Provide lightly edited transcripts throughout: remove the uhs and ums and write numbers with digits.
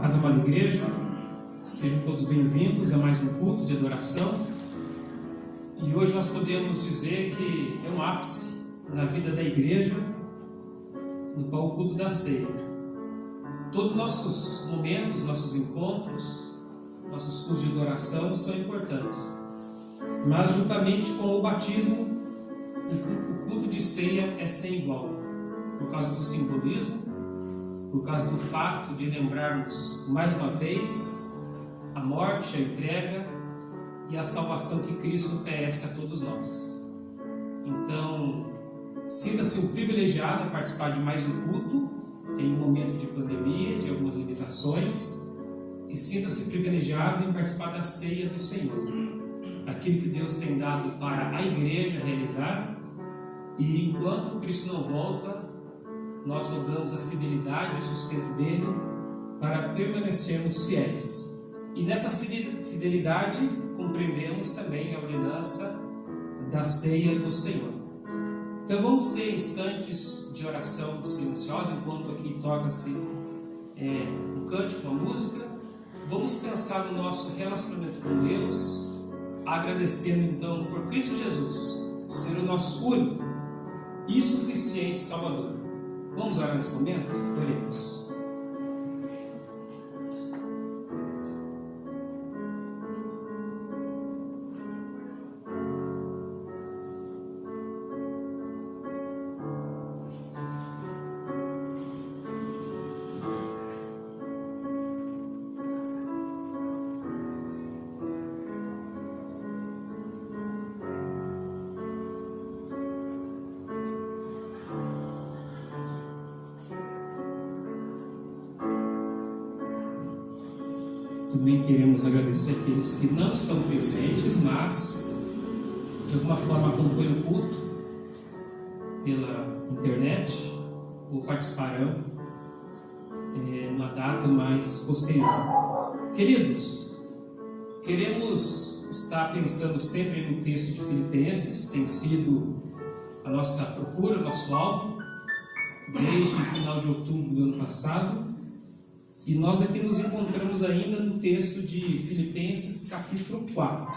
Paz, amada igreja, sejam todos bem-vindos a mais um culto de adoração. E hoje nós podemos dizer que é um ápice na vida da igreja, no qual o culto da ceia. Todos os nossos momentos, nossos encontros, nossos cultos de adoração são importantes. Mas juntamente com o batismo, o culto de ceia é sem igual, por causa do simbolismo, por causa do fato de lembrarmos mais uma vez a morte, a entrega e a salvação que Cristo oferece a todos nós. Então, sinta-se um privilegiado a participar de mais um culto em um momento de pandemia, de algumas limitações, e sinta-se privilegiado em participar da ceia do Senhor, aquilo que Deus tem dado para a igreja realizar. E enquanto Cristo não volta, nós rogamos a fidelidade e o sustento dele para permanecermos fiéis. E nessa fidelidade compreendemos também a ordenança da ceia do Senhor. Então vamos ter instantes de oração silenciosa enquanto aqui toca-se um cântico, uma música. Vamos pensar no nosso relacionamento com Deus, agradecendo então por Cristo Jesus ser o nosso único e suficiente Salvador. Vamos orar nesse momento? Oremos. Também queremos agradecer aqueles que não estão presentes, mas de alguma forma acompanham o culto pela internet ou participarão numa data mais posterior. Queridos, queremos estar pensando sempre no texto de Filipenses, tem sido a nossa procura, o nosso alvo, desde o final de outubro do ano passado. E nós aqui nos encontramos ainda no texto de Filipenses capítulo 4.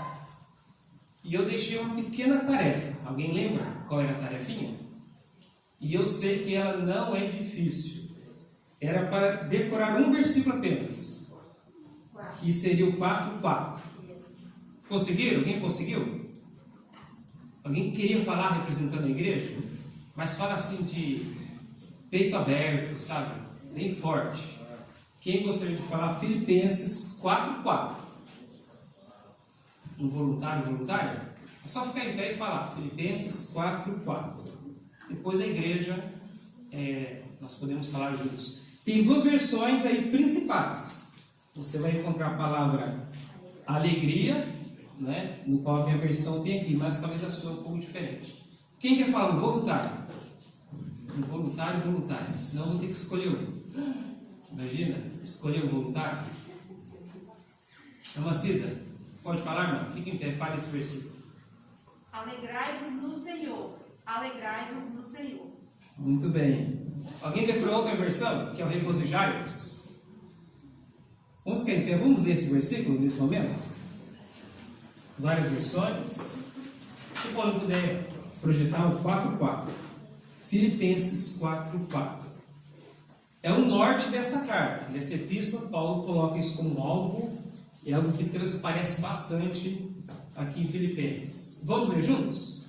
E eu deixei uma pequena tarefa. Alguém lembra qual era a tarefinha? E eu sei que ela não é difícil. Era para decorar um versículo apenas, que seria o 4:4. Conseguiram? Alguém conseguiu? Alguém queria falar representando a igreja? Mas fala assim de peito aberto, sabe? Bem forte. Quem gostaria de falar Filipenses 4:4? Involuntário, voluntário? É só ficar em pé e falar Filipenses 4:4. Depois a igreja, nós podemos falar juntos. Tem duas versões aí principais. Você vai encontrar a palavra alegria, né, no qual a minha versão tem aqui, mas talvez a sua é um pouco diferente. Quem quer falar voluntário? Involuntário, voluntário. Senão eu vou ter que escolher um. Imagina, escolher um voluntário. Amacida, pode falar, irmão? Fica em pé, fale esse versículo. Alegrai-vos no Senhor. Alegrai-vos no Senhor. Muito bem. Alguém decorou outra versão? Que é o regozijai-vos. Vamos ficar em pé, vamos ler esse versículo nesse momento? Várias versões. Se o Paulo puder projetar o 4:4. Filipenses 4:4. É o norte dessa carta. Nessa epístola, Paulo coloca isso como alvo. É algo que transparece bastante aqui em Filipenses. Vamos ler juntos?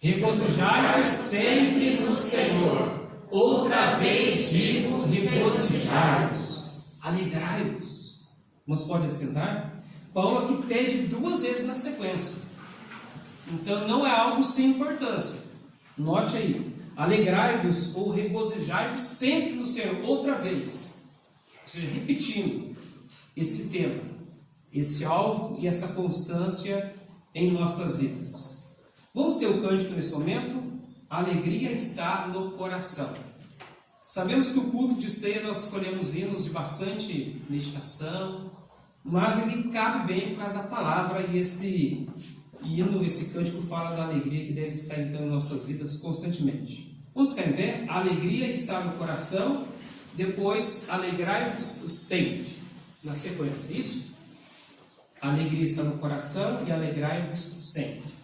Regozijai-vos sempre no Senhor. Outra vez digo, regozijai-vos. Alegrai-vos. Mas pode assentar? Paulo aqui pede duas vezes na sequência. Então não é algo sem importância. Note aí. Alegrai-vos ou regozijai-vos sempre no Senhor, outra vez. Ou seja, repetindo esse tema, esse alvo e essa constância em nossas vidas. Vamos ter o cântico nesse momento? A alegria está no coração. Sabemos que o culto de ceia nós escolhemos hinos de bastante meditação, mas ele cabe bem por causa da palavra e esse hino, esse cântico fala da alegria que deve estar então em nossas vidas constantemente. Vamos ficar em pé? A alegria está no coração, depois alegrai-vos sempre. na sequência, é isso? A alegria está no coração e alegrai-vos sempre.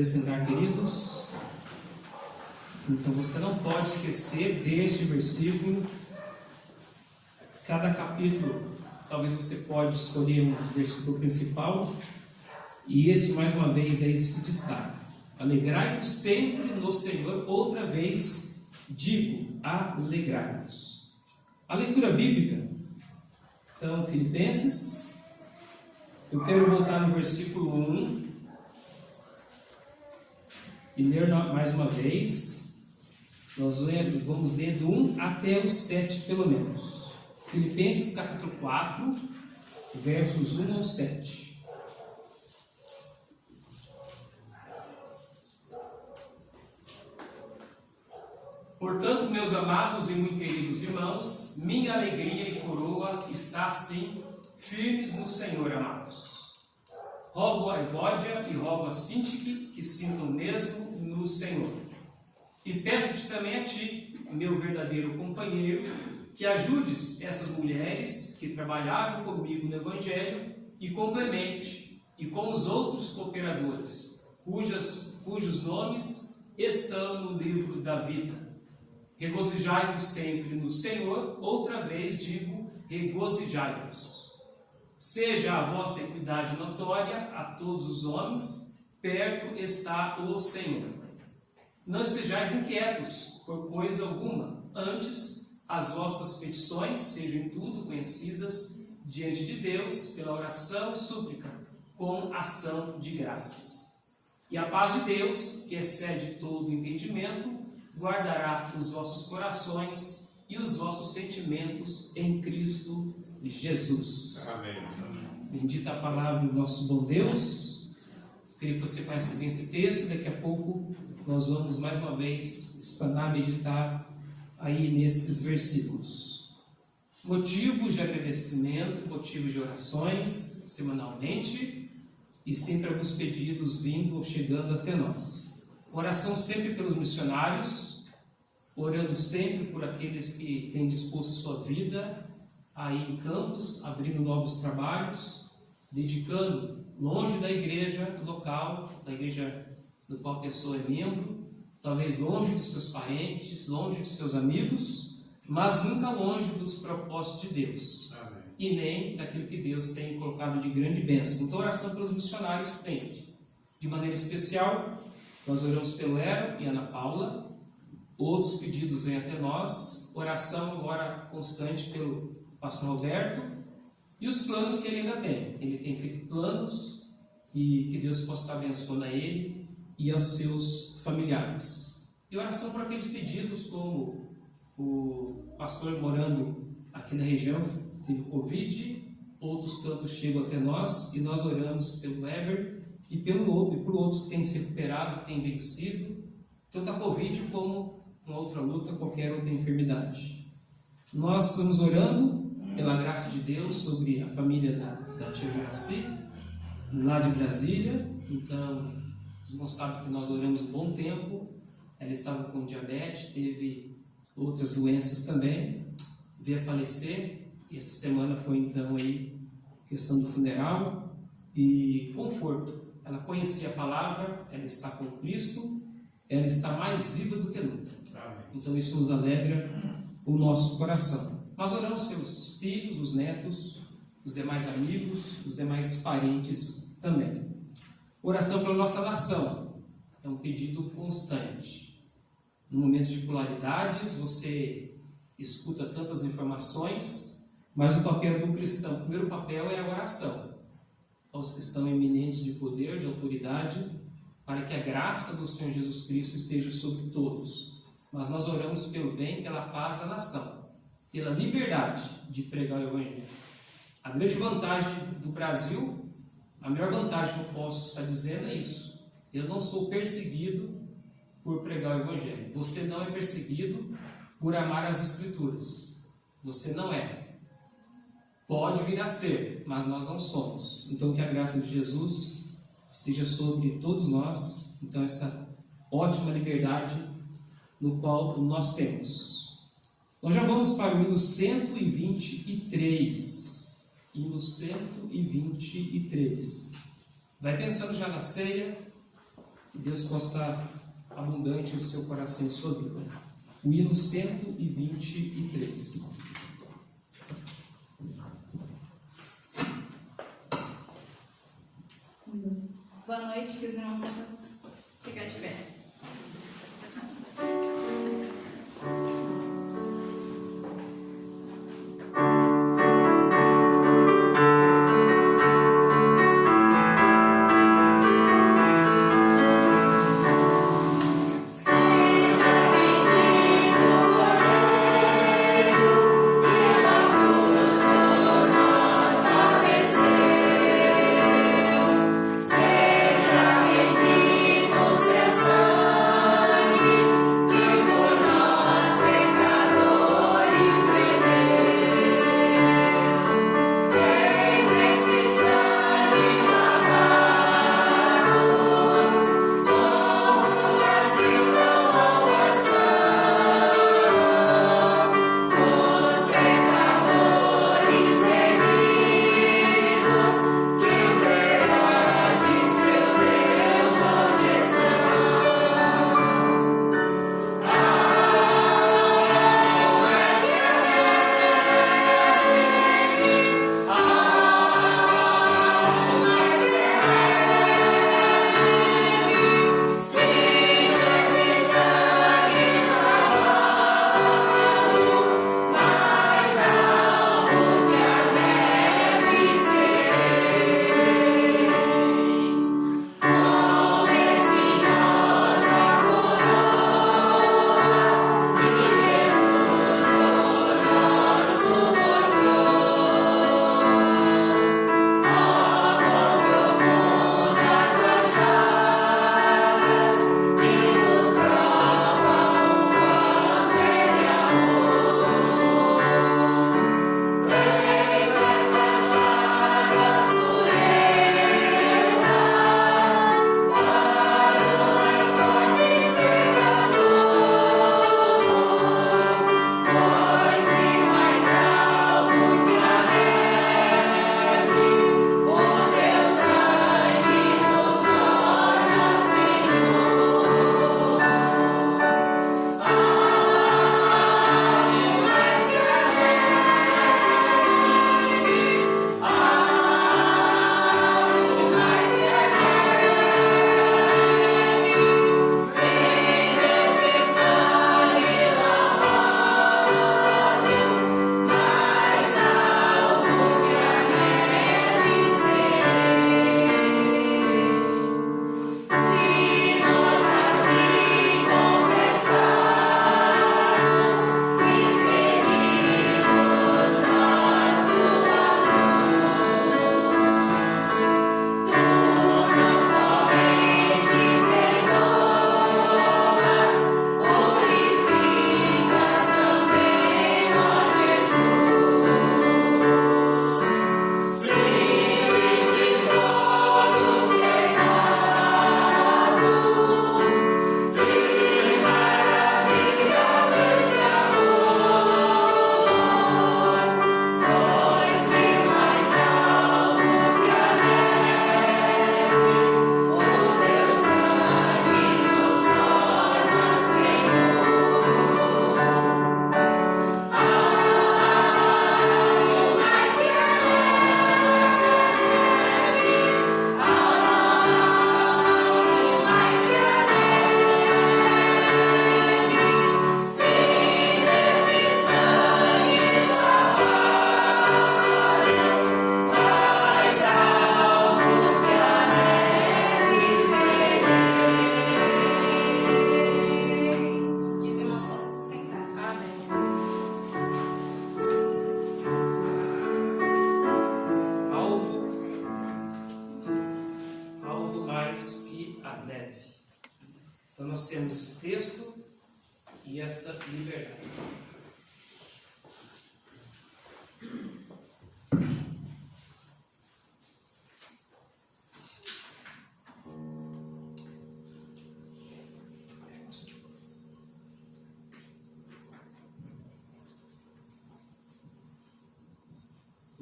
Sentar, queridos. Então você não pode esquecer deste versículo. Cada capítulo, talvez você pode escolher um versículo principal, e esse mais uma vez aí se destaca: alegrai-vos sempre no Senhor. Outra vez digo, alegrai-vos. A leitura bíblica, então, Filipenses, eu quero voltar no versículo 1 e ler mais uma vez. Nós vamos ler do 1 até o 7 pelo menos. Filipenses capítulo 4, versos 1 ao 7. Portanto, meus amados e muito queridos irmãos, minha alegria e coroa está assim firmes no Senhor, amados. Rogo a Evódia e rogo a Sintique que sintam o mesmo no Senhor. E peço-te também a ti, meu verdadeiro companheiro, que ajudes essas mulheres que trabalharam comigo no Evangelho e complemente, e com os outros cooperadores, cujos nomes estão no livro da vida. Regozijai-vos sempre no Senhor. Outra vez digo, regozijai-vos. Seja a vossa equidade notória a todos os homens, perto está o Senhor. Não estejais inquietos por coisa alguma, antes as vossas petições sejam em tudo conhecidas diante de Deus pela oração e súplica, com ação de graças. E a paz de Deus, que excede todo o entendimento, guardará os vossos corações e os vossos sentimentos em Cristo Jesus. Amém. Bendita a palavra do nosso bom Deus. Eu queria que você conhecesse bem esse texto. Daqui a pouco nós vamos mais uma vez explanar, meditar aí nesses versículos. Motivos de agradecimento, motivos de orações semanalmente, e sempre alguns pedidos vindo ou chegando até nós. Oração sempre pelos missionários, orando sempre por aqueles que têm disposto a sua vida aí em campos, abrindo novos trabalhos, dedicando longe da igreja local, da igreja do qual a pessoa é membro, talvez longe de seus parentes, longe de seus amigos, mas nunca longe dos propósitos de Deus. Amém. E nem daquilo que Deus tem colocado de grande bênção. Então, oração pelos missionários sempre. De maneira especial, nós oramos pelo Ero e Ana Paula. Outros pedidos vêm até nós. Oração agora constante pelo pastor Alberto. E os planos que ele ainda tem. Ele tem feito planos e que Deus possa estar abençoando a ele e aos seus familiares. E oração por aqueles pedidos, como o pastor morando aqui na região teve Covid, outros tantos chegam até nós e nós oramos pelo Weber e por outros que têm se recuperado, têm vencido, tanto a Covid como uma outra luta, qualquer outra enfermidade. Nós estamos orando pela graça de Deus sobre a família da tia Jaraci, lá de Brasília. Então, os irmãos sabem que nós oramos um bom tempo. Ela estava com diabetes, teve outras doenças também, veio a falecer. E essa semana foi então aí questão do funeral e conforto. Ela conhecia a palavra, ela está com Cristo, ela está mais viva do que nunca. Amém. Então isso nos alegra o nosso coração. Nós oramos pelos filhos, os netos, os demais amigos, os demais parentes também. Oração pela nossa nação é um pedido constante. No momento de polaridades, você escuta tantas informações, mas o papel do cristão, o primeiro papel é a oração aos cristãos eminentes de poder, de autoridade, para que a graça do Senhor Jesus Cristo esteja sobre todos. Mas nós oramos pelo bem, pela paz da nação, pela liberdade de pregar o Evangelho. A grande vantagem do Brasil, a melhor vantagem que eu posso estar dizendo é isso: eu não sou perseguido por pregar o Evangelho. Você não é perseguido por amar as Escrituras. Você não é. Pode vir a ser, mas nós não somos. Então que a graça de Jesus esteja sobre todos nós. Então essa ótima liberdade no qual nós temos. Nós já vamos para o hino 123. Hino 123. Vai pensando já na ceia, que Deus possa estar abundante em seu coração e sua vida. O hino 123. Boa noite, que os irmãos possam ficar de pé. Seja bendito seu sangue. nós temos esse texto e essa liberdade.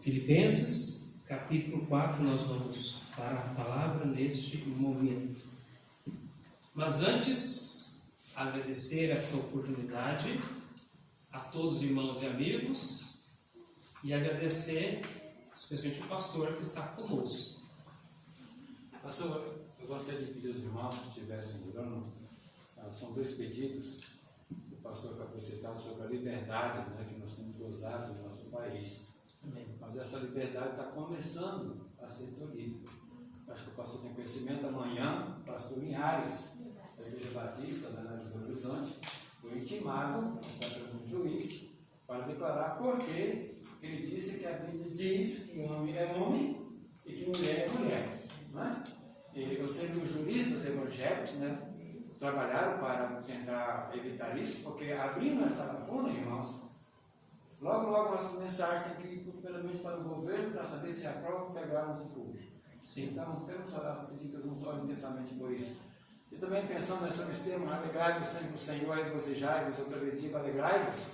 Filipenses, capítulo 4, nós vamos para a palavra neste momento. Mas antes, agradecer essa oportunidade a todos os irmãos e amigos e agradecer especialmente o pastor que está conosco. Pastor, eu gostaria de pedir aos irmãos que estivessem orando, são 2 pedidos do pastor capacitar sobre a liberdade, né, que nós temos gozado no nosso país. Amém. Mas essa liberdade está começando a ser tolhida. Acho que o pastor tem conhecimento. Amanhã, o pastor Linhares, da Igreja Batista, da Nave do Horizonte, foi intimado, está pelo juiz, para declarar porque ele disse que a Bíblia diz que homem é homem e que mulher é mulher. Né? E eu sei que os juristas evangélicos, né, trabalharam para tentar evitar isso, porque abrindo essa lacuna, irmãos, logo nossa mensagem tem que ir primeiramente para o governo para saber se aprova pegarmos o público. Sim. Então, temos orado, pedir que nos olhem intensamente por isso. E também pensando sobre esse tema, alegrai-vos sempre o Senhor, regozijai-vos, outra vez digo, alegrai-vos.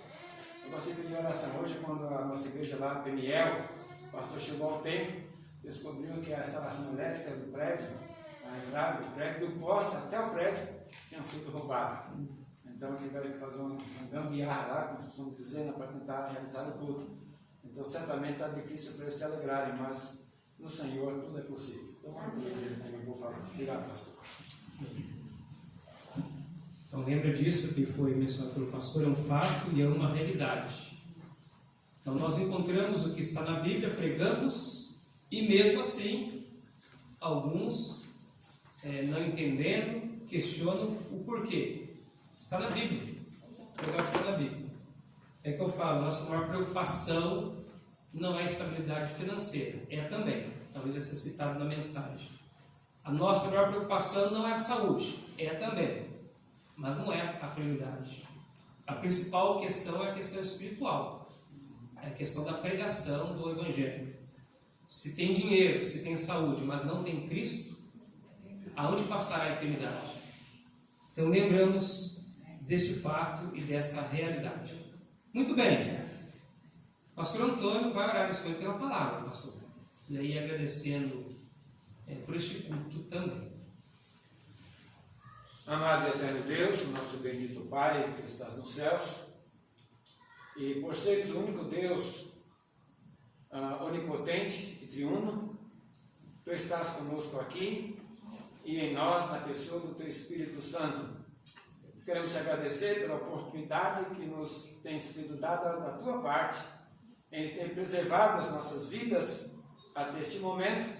Eu gostaria de pedir oração hoje, quando a nossa igreja lá, Peniel, o pastor chegou ao templo, descobriu que a instalação elétrica do prédio, a entrada do prédio, do poste até o prédio, tinha sido roubada. Então tiveram que fazer um gambiarra lá, como se costuma dizer, né, para tentar realizar o culto. Então certamente está difícil para eles se alegrarem, mas no Senhor tudo é possível. Então eu vou falar. Obrigado, pastor. Então lembra disso que foi mencionado pelo pastor, é um fato e é uma realidade. Então nós encontramos o que está na Bíblia, pregamos, e mesmo assim, alguns não entendendo, questionam o porquê. Está na Bíblia. Legal que está na Bíblia. É que eu falo, nossa maior preocupação não é a estabilidade financeira, é também, talvez vai ser citado na mensagem. A nossa maior preocupação não é a saúde, é também, mas não é a prioridade. A principal questão é a questão espiritual, é a questão da pregação do Evangelho. Se tem dinheiro, se tem saúde, mas não tem Cristo, aonde passará a eternidade? Então lembramos deste fato e dessa realidade. Muito bem. Pastor Antônio vai orar nesse momento pela palavra, pastor. E aí agradecendo por este culto também. Amado e eterno Deus, nosso bendito Pai que estás nos céus, e por seres o único Deus onipotente e triuno, Tu estás conosco aqui e em nós na pessoa do Teu Espírito Santo. Queremos te agradecer pela oportunidade que nos tem sido dada da Tua parte em ter preservado as nossas vidas até este momento,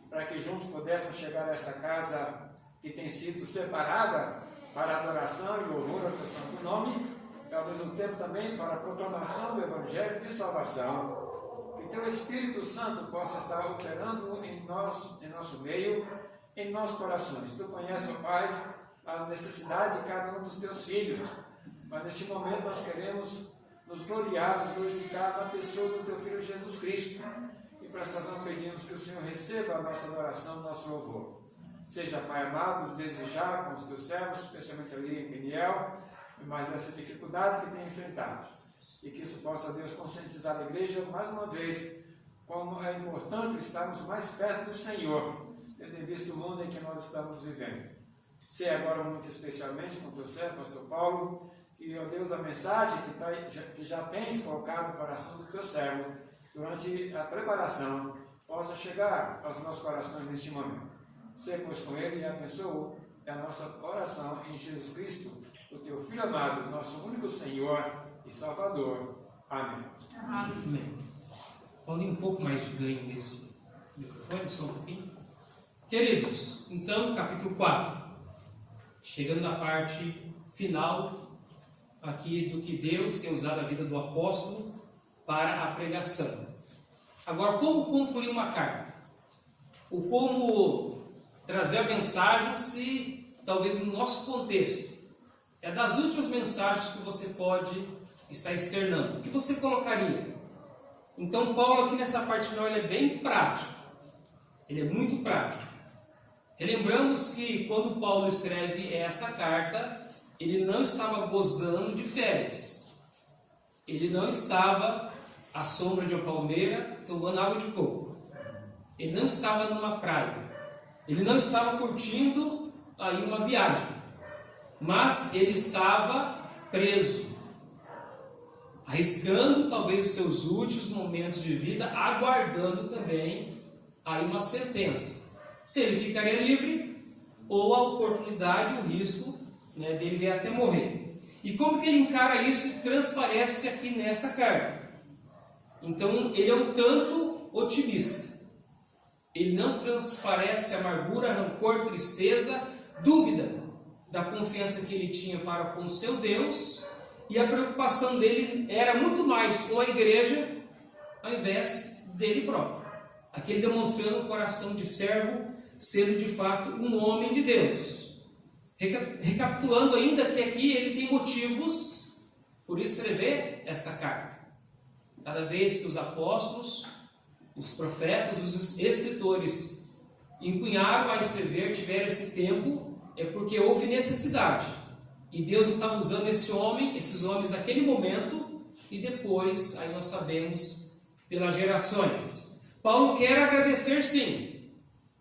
para que juntos pudéssemos chegar a esta casa que tem sido separada para a adoração e louvor ao Teu santo nome, e ao mesmo tempo também para a proclamação do Evangelho de salvação. Que Teu Espírito Santo possa estar operando em nosso meio, em nossos corações. Tu conheces, ó Pai, a necessidade de cada um dos Teus filhos, mas neste momento nós queremos nos gloriar, nos glorificar na pessoa do Teu Filho Jesus Cristo. E por essa razão pedimos que o Senhor receba a nossa adoração, nosso louvor. Seja, Pai amado, desejar com os Teus servos, especialmente ali em Peniel, mas essa dificuldade que tem enfrentado. E que isso possa, Deus, conscientizar a igreja mais uma vez, como é importante estarmos mais perto do Senhor, tendo em vista o mundo em que nós estamos vivendo. Sei agora muito especialmente com o Teu servo, pastor Paulo, que, ó Deus, a mensagem que já tens colocado no coração do Teu servo, durante a preparação, possa chegar aos nossos corações neste momento. Ser, pois, com ele e abençoa a nossa oração em Jesus Cristo, o Teu Filho amado, nosso único Senhor e Salvador. Amém. Amém. Podem um pouco mais de ganho nesse microfone, só um pouquinho. Queridos, então, capítulo 4. Chegando na parte final aqui do que Deus tem usado a vida do apóstolo para a pregação. Agora, como concluir uma carta? Ou como trazer a mensagem se talvez no nosso contexto, é das últimas mensagens que você pode estar externando. O que você colocaria? Então Paulo aqui nessa parte final ele é bem prático. Ele é muito prático. Relembramos que quando Paulo escreve essa carta, ele não estava gozando de férias. Ele não estava à sombra de uma palmeira tomando água de coco. Ele não estava numa praia. Ele não estava curtindo aí uma viagem. Mas ele estava preso, arriscando talvez os seus últimos momentos de vida, aguardando também aí uma sentença. Se ele ficaria livre, ou a oportunidade, o risco, né, dele vir até morrer. E como que ele encara isso? Transparece aqui nessa carta. Então ele é um tanto otimista. Ele não transparece amargura, rancor, tristeza, dúvida da confiança que ele tinha para com o seu Deus, e a preocupação dele era muito mais com a igreja ao invés dele próprio. Aqui ele demonstrando um coração de servo, sendo de fato um homem de Deus. Recapitulando ainda que aqui ele tem motivos por escrever essa carta. Cada vez que os apóstolos, os profetas, os escritores empunharam a escrever, tiveram esse tempo, é porque houve necessidade. E Deus estava usando esse homem, esses homens naquele momento, e depois, aí nós sabemos, pelas gerações. Paulo quer agradecer sim,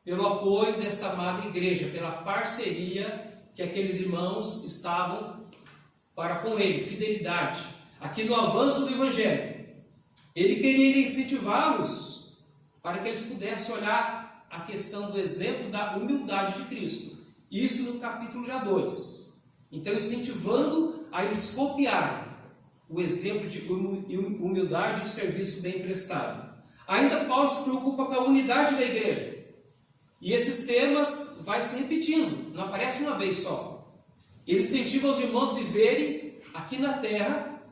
pelo apoio dessa amada igreja, pela parceria que aqueles irmãos estavam para com ele, fidelidade, aqui no avanço do Evangelho. Ele queria incentivá-los para que eles pudessem olhar a questão do exemplo da humildade de Cristo. Isso no capítulo já 2. Então, incentivando a eles copiarem o exemplo de humildade e serviço bem prestado. Ainda Paulo se preocupa com a unidade da igreja. E esses temas vai se repetindo, não aparece uma vez só. Ele incentiva os irmãos a viverem aqui na terra,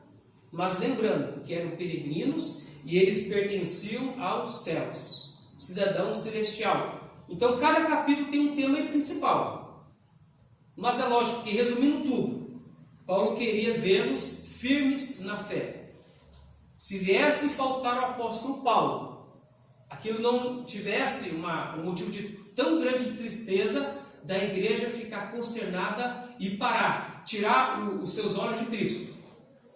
mas lembrando que eram peregrinos e eles pertenciam aos céus, cidadão celestial. Então, cada capítulo tem um tema principal. Mas é lógico que, resumindo tudo, Paulo queria vê-los firmes na fé. Se viesse faltar o apóstolo Paulo, aquilo não tivesse um motivo de tão grande tristeza da igreja ficar consternada e parar, tirar os seus olhos de Cristo.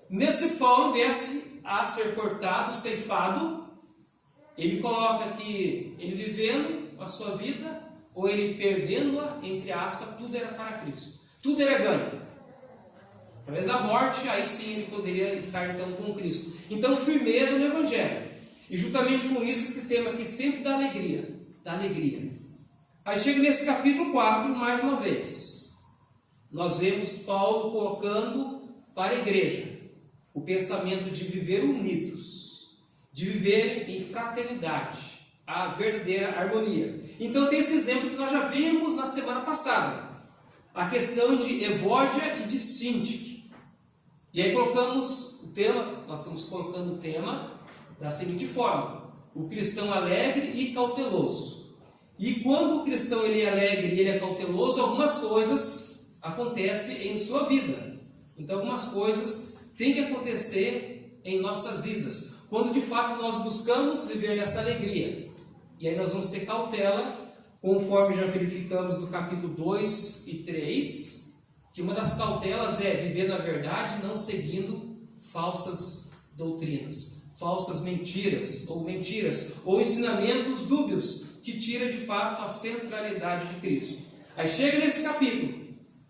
Mesmo se Paulo viesse a ser cortado, ceifado, ele coloca que ele vivendo a sua vida, ou ele perdendo-a, entre aspas, tudo era para Cristo. Tudo era ganho. Através da morte, aí sim ele poderia estar então com Cristo. Então, firmeza no Evangelho. E juntamente com isso, esse tema aqui sempre dá alegria. Dá alegria. Aí chega nesse capítulo 4, mais uma vez. Nós vemos Paulo colocando para a igreja o pensamento de viver unidos, de viver em fraternidade, a verdadeira harmonia. Então tem esse exemplo que nós já vimos na semana passada, a questão de Evódia e de Síntique. E aí colocamos o tema, nós estamos colocando o tema da seguinte forma: o cristão alegre e cauteloso. E quando o cristão ele é alegre e ele é cauteloso, algumas coisas acontecem em sua vida. Então algumas coisas têm que acontecer em nossas vidas, quando de fato nós buscamos viver nessa alegria. E aí nós vamos ter cautela, conforme já verificamos no capítulo 2 e 3, que uma das cautelas é viver na verdade, não seguindo falsas doutrinas, falsas mentiras, ou ensinamentos dúbios, que tira de fato a centralidade de Cristo. Aí chega nesse capítulo,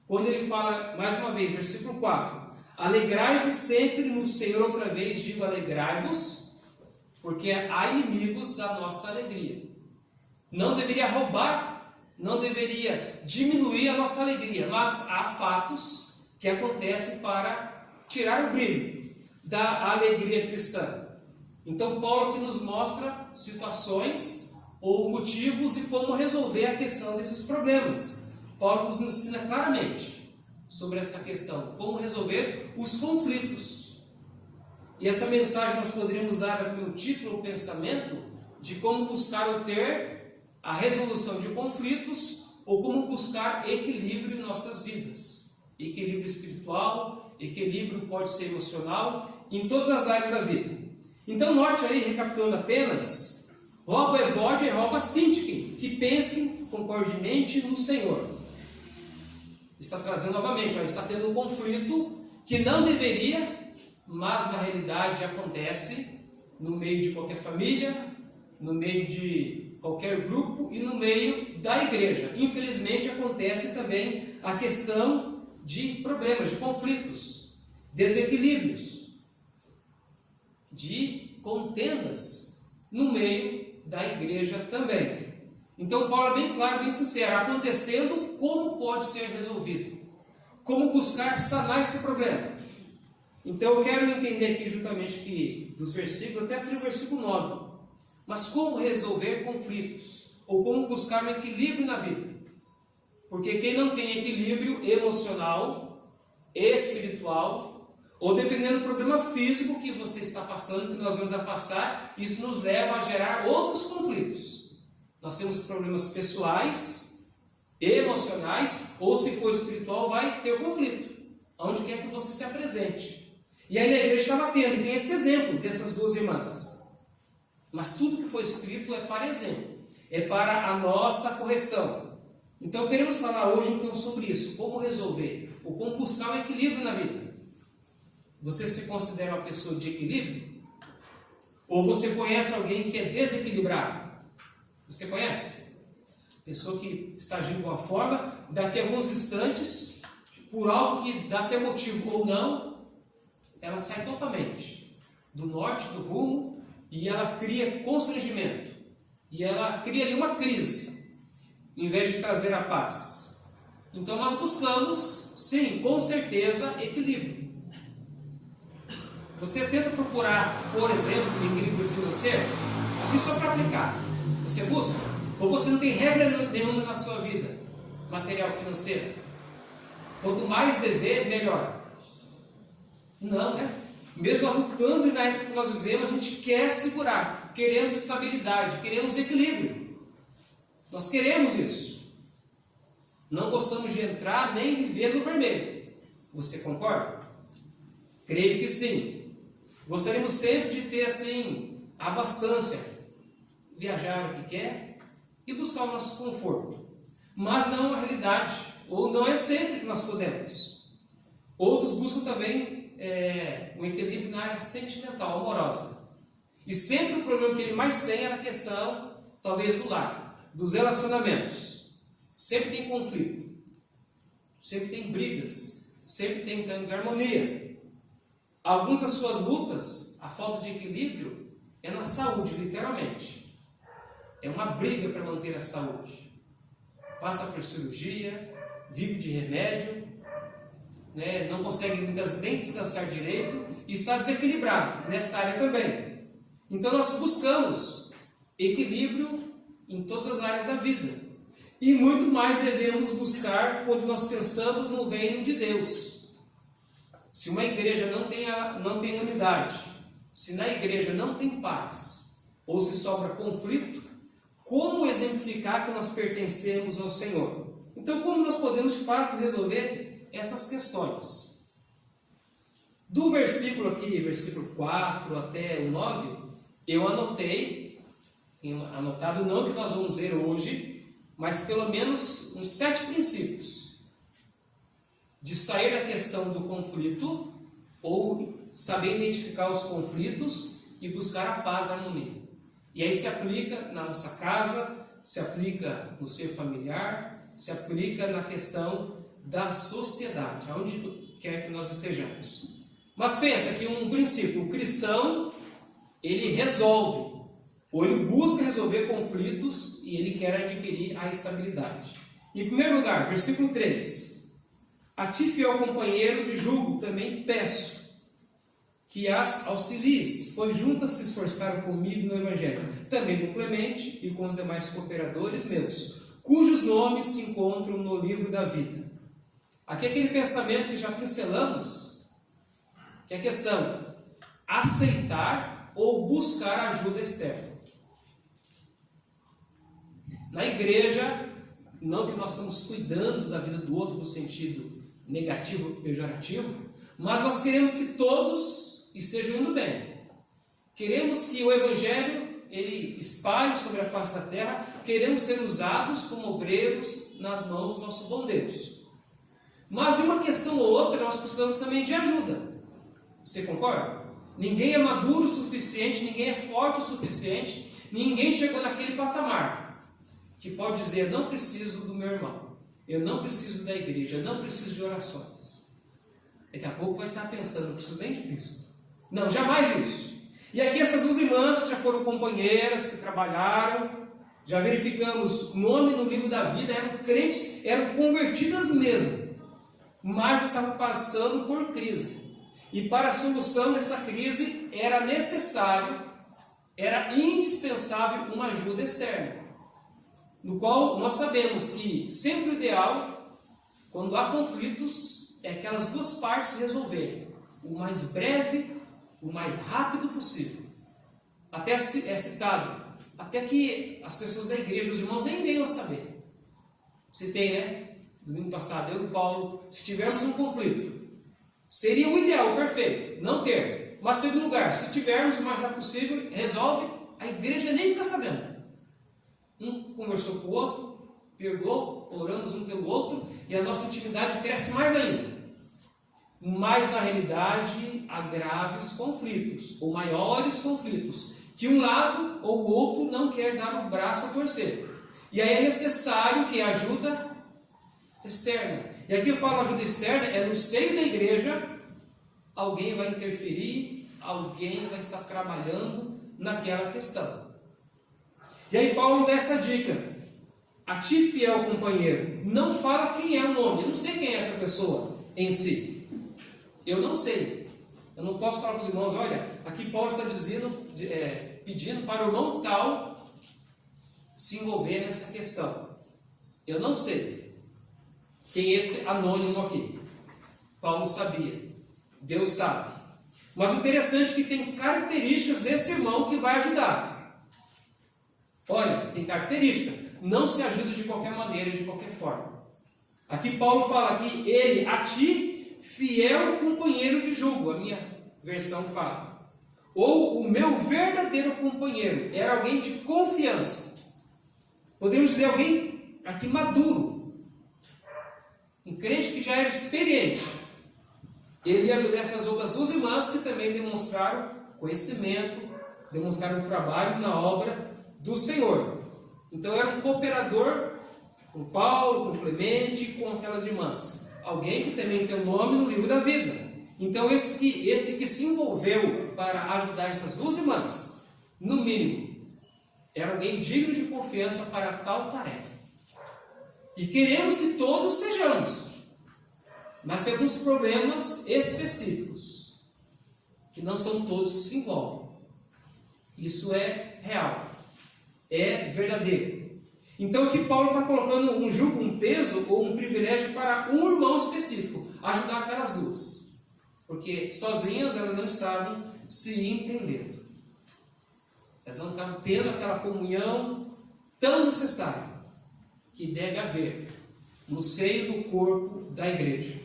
quando ele fala, mais uma vez, versículo 4, alegrai-vos sempre no Senhor, outra vez digo alegrai-vos, porque há inimigos da nossa alegria. Não deveria roubar, não deveria diminuir a nossa alegria, mas há fatos que acontecem para tirar o brilho da alegria cristã. Então Paulo aqui nos mostra situações ou motivos e como resolver a questão desses problemas. Paulo nos ensina claramente sobre essa questão, como resolver os conflitos. E essa mensagem nós poderíamos dar como um título ou pensamento de como buscar ou ter a resolução de conflitos ou como buscar equilíbrio em nossas vidas. Equilíbrio espiritual, equilíbrio pode ser emocional, em todas as áreas da vida. Então note aí, recapitulando apenas, rogo a Evódia e rogo a Sintique, que pensem concordemente no Senhor. Está trazendo novamente, está tendo um conflito que não deveria, mas na realidade acontece no meio de qualquer família, no meio de qualquer grupo e no meio da igreja. Infelizmente acontece também a questão de problemas, de conflitos, desequilíbrios, de contendas no meio da igreja também. Então Paulo é bem claro, bem sincero, acontecendo, como pode ser resolvido? Como buscar sanar esse problema? Então eu quero entender aqui juntamente que dos versículos, até ser o versículo 9, mas como resolver conflitos? Ou como buscar um equilíbrio na vida? Porque quem não tem equilíbrio emocional, espiritual, ou dependendo do problema físico que você está passando, que nós vamos passar, isso nos leva a gerar outros conflitos. Nós temos problemas pessoais, emocionais, ou se for espiritual, vai ter conflito, onde quer que você se apresente. E aí na igreja está batendo, e tem esse exemplo dessas duas irmãs. Mas tudo que foi escrito é para exemplo, é para a nossa correção. Então queremos falar hoje então sobre isso, como resolver, ou como buscar um equilíbrio na vida. Você se considera uma pessoa de equilíbrio? Ou você conhece alguém que é desequilibrado? Você conhece? Pessoa que está agindo de uma forma, daqui a alguns instantes, por algo que dá até motivo ou não, ela sai totalmente do norte, do rumo, e ela cria constrangimento. E ela cria ali uma crise, em vez de trazer a paz. Então nós buscamos, sim, com certeza, equilíbrio. Você tenta procurar, por exemplo, equilíbrio financeiro? Aqui só para aplicar. Você busca? Ou você não tem regra nenhuma na sua vida material financeira? Quanto mais dever, melhor. Não, né? Mesmo nós lutando e na época que nós vivemos, a gente quer segurar. Queremos estabilidade, queremos equilíbrio. Nós queremos isso. Não gostamos de entrar nem viver no vermelho. Você concorda? Creio que sim. Gostaríamos sempre de ter assim, a abastança. Viajar o que quer e buscar o nosso conforto. Mas não é a realidade, ou não é sempre que nós podemos. Outros buscam também um equilíbrio na área sentimental, amorosa. E sempre o problema que ele mais tem é a questão, talvez, do lar, dos relacionamentos. Sempre tem conflito, sempre tem brigas, sempre tem desarmonia. Algumas das suas lutas, a falta de equilíbrio, é na saúde, literalmente. É uma briga para manter a saúde. Passa por cirurgia, vive de remédio, não consegue muitas vezes nem descansar direito e está desequilibrado nessa área também. Então nós buscamos equilíbrio em todas as áreas da vida. E muito mais devemos buscar quando nós pensamos no reino de Deus. Se uma igreja não tem unidade, se na igreja não tem paz, ou se sobra conflito, como exemplificar que nós pertencemos ao Senhor? Então como nós podemos de fato resolver essas questões? Do versículo aqui, versículo 4 até o 9, eu anotei, tenho anotado não que nós vamos ver hoje, mas pelo menos uns 7 princípios de sair da questão do conflito, ou saber identificar os conflitos e buscar a paz e a harmonia. E aí se aplica na nossa casa, se aplica no ser familiar, se aplica na questão da sociedade, aonde quer que nós estejamos. Mas pensa que um princípio, o cristão, ele resolve, ou ele busca resolver conflitos e ele quer adquirir a estabilidade. Em primeiro lugar, versículo 3: a ti, fiel companheiro de jugo, também te peço que as auxilies, pois juntas se esforçaram comigo no Evangelho, também com Clemente e com os demais cooperadores meus, cujos nomes se encontram no livro da vida. Aqui é aquele pensamento que já pincelamos, que é a questão, aceitar ou buscar ajuda externa. Na igreja, Não que nós estamos cuidando da vida do outro no sentido negativo, pejorativo, mas nós queremos que todos estejam indo bem. Queremos que o Evangelho ele espalhe sobre a face da terra, queremos ser usados como obreiros nas mãos do nosso bom Deus. Mas em uma questão ou outra, nós precisamos também de ajuda. Você concorda? Ninguém é maduro o suficiente, ninguém é forte o suficiente, ninguém chegou naquele patamar que pode dizer, não preciso do meu irmão, eu não preciso da igreja, eu não preciso de orações. Daqui a pouco vai estar pensando, não preciso nem de Cristo. Não, jamais isso. E aqui essas duas irmãs que já foram companheiras, que trabalharam, já verificamos, nome no livro da vida, eram crentes, eram convertidas mesmo, mas estavam passando por crise. E para a solução dessa crise era necessário, era indispensável uma ajuda externa. No qual nós sabemos que sempre o ideal, quando há conflitos, é aquelas duas partes resolverem o mais breve, o mais rápido possível. Até é citado, até que as pessoas da igreja, os irmãos, nem venham a saber. Citei, né? Domingo passado, eu e o Paulo, se tivermos um conflito, seria o ideal, o perfeito, não ter. Mas, em segundo lugar, se tivermos o mais rápido possível, resolve, a igreja nem fica sabendo. Um conversou com o outro, perdoou, oramos um pelo outro, e a nossa intimidade cresce mais ainda. Mas, na realidade, há graves conflitos, ou maiores conflitos, que um lado ou o outro não quer dar o braço a torcer. E aí é necessário que ajuda externa. E aqui eu falo ajuda externa, é no seio da igreja, alguém vai interferir, alguém vai estar trabalhando naquela questão. E aí Paulo dá essa dica: a ti, fiel companheiro, não fala quem é o nome, eu não sei quem é essa pessoa em si. Eu não sei. Eu não posso falar para os irmãos, olha, aqui Paulo está pedindo para o irmão tal se envolver nessa questão. Eu não sei quem é esse anônimo aqui. Paulo sabia. Deus sabe. Mas interessante que tem características desse irmão que vai ajudar. Olha, tem característica. Não se ajuda de qualquer maneira, de qualquer forma. Aqui Paulo fala que ele, a ti, fiel companheiro de jugo, a minha versão fala. Ou o meu verdadeiro companheiro, era alguém de confiança. Podemos dizer alguém aqui maduro. Um crente que já era experiente. Ele ia ajudar essas outras duas irmãs que também demonstraram conhecimento, demonstraram trabalho na obra do Senhor. Então era um cooperador com Paulo, com Clemente e com aquelas irmãs. Alguém que também tem o nome no livro da vida. Então esse que se envolveu para ajudar essas duas irmãs, no mínimo, era alguém digno de confiança para tal tarefa. E queremos que todos sejamos. Mas tem alguns problemas específicos, que não são todos que se envolvem. Isso é real, é verdadeiro. Então aqui Paulo está colocando um jugo, um peso ou um privilégio para um irmão específico, ajudar aquelas duas. Porque sozinhas elas não estavam se entendendo. Elas não estavam tendo aquela comunhão tão necessária que deve haver no seio do corpo da igreja.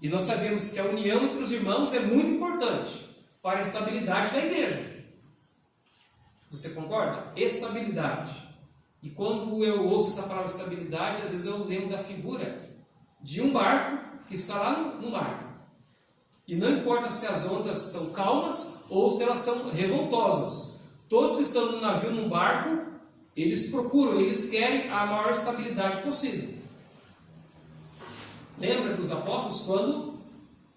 E nós sabemos que a união entre os irmãos é muito importante para a estabilidade da igreja. Você concorda? Estabilidade. E quando eu ouço essa palavra estabilidade, às vezes eu lembro da figura de um barco que está lá no mar. E não importa se as ondas são calmas ou se elas são revoltosas. Todos que estão no navio, num barco, eles procuram, eles querem a maior estabilidade possível. Lembra dos apóstolos quando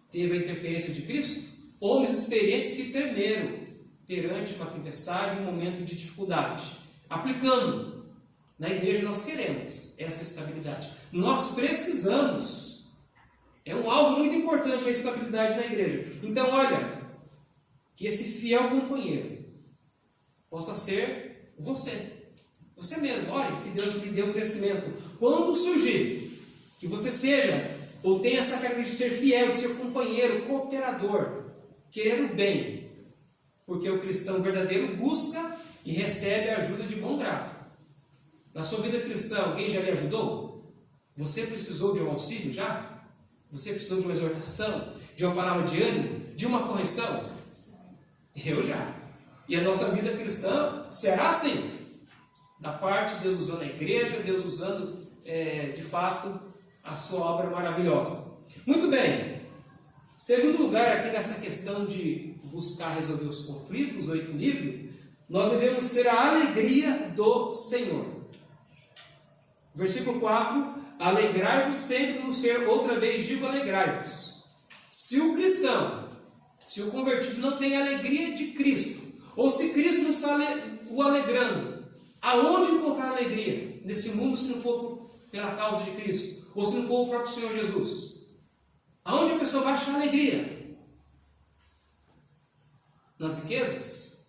teve a interferência de Cristo? Homens experientes que tremeram perante uma tempestade, um momento de dificuldade. Aplicando. Na igreja nós queremos essa estabilidade. Nós precisamos. É algo muito importante a estabilidade na igreja. Então, olha, que esse fiel companheiro possa ser você. Você mesmo. Olha, que Deus lhe deu crescimento. Quando surgir, que você seja, ou tenha essa característica de ser fiel, de ser companheiro, cooperador, querer o bem. Porque o cristão verdadeiro busca e recebe a ajuda de bom grado. Na sua vida cristã, alguém já lhe ajudou? Você precisou de um auxílio já? Você precisou de uma exortação, de uma palavra de ânimo, de uma correção? Eu já. E a nossa vida cristã será assim. Da parte de Deus usando a igreja, Deus usando, de fato, a sua obra maravilhosa. Muito bem. Segundo lugar, aqui nessa questão de buscar resolver os conflitos, o equilíbrio, nós devemos ter a alegria do Senhor. Versículo 4, alegrai-vos sempre no Senhor, outra vez digo alegrai-vos. Se o cristão, se o convertido não tem a alegria de Cristo, ou se Cristo não está o alegrando, aonde encontrar alegria nesse mundo se não for pela causa de Cristo? Ou se não for o próprio Senhor Jesus? Aonde a pessoa vai achar alegria? Nas riquezas?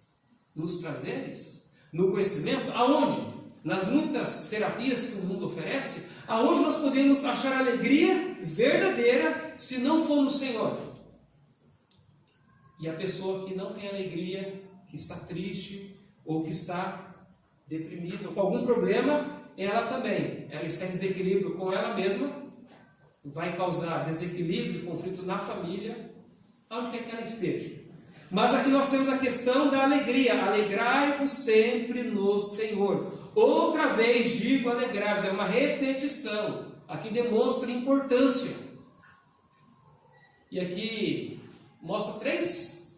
Nos prazeres? No conhecimento? Aonde? Nas muitas terapias que o mundo oferece? Aonde nós podemos achar alegria verdadeira se não for no Senhor? E a pessoa que não tem alegria, que está triste, ou que está deprimida, ou com algum problema, ela também, ela está em desequilíbrio com ela mesma, vai causar desequilíbrio e conflito na família, aonde quer que ela esteja. Mas aqui nós temos a questão da alegria. Alegrai-vos sempre no Senhor. Outra vez digo alegrai-vos. É uma repetição. Aqui demonstra importância. E aqui mostra 3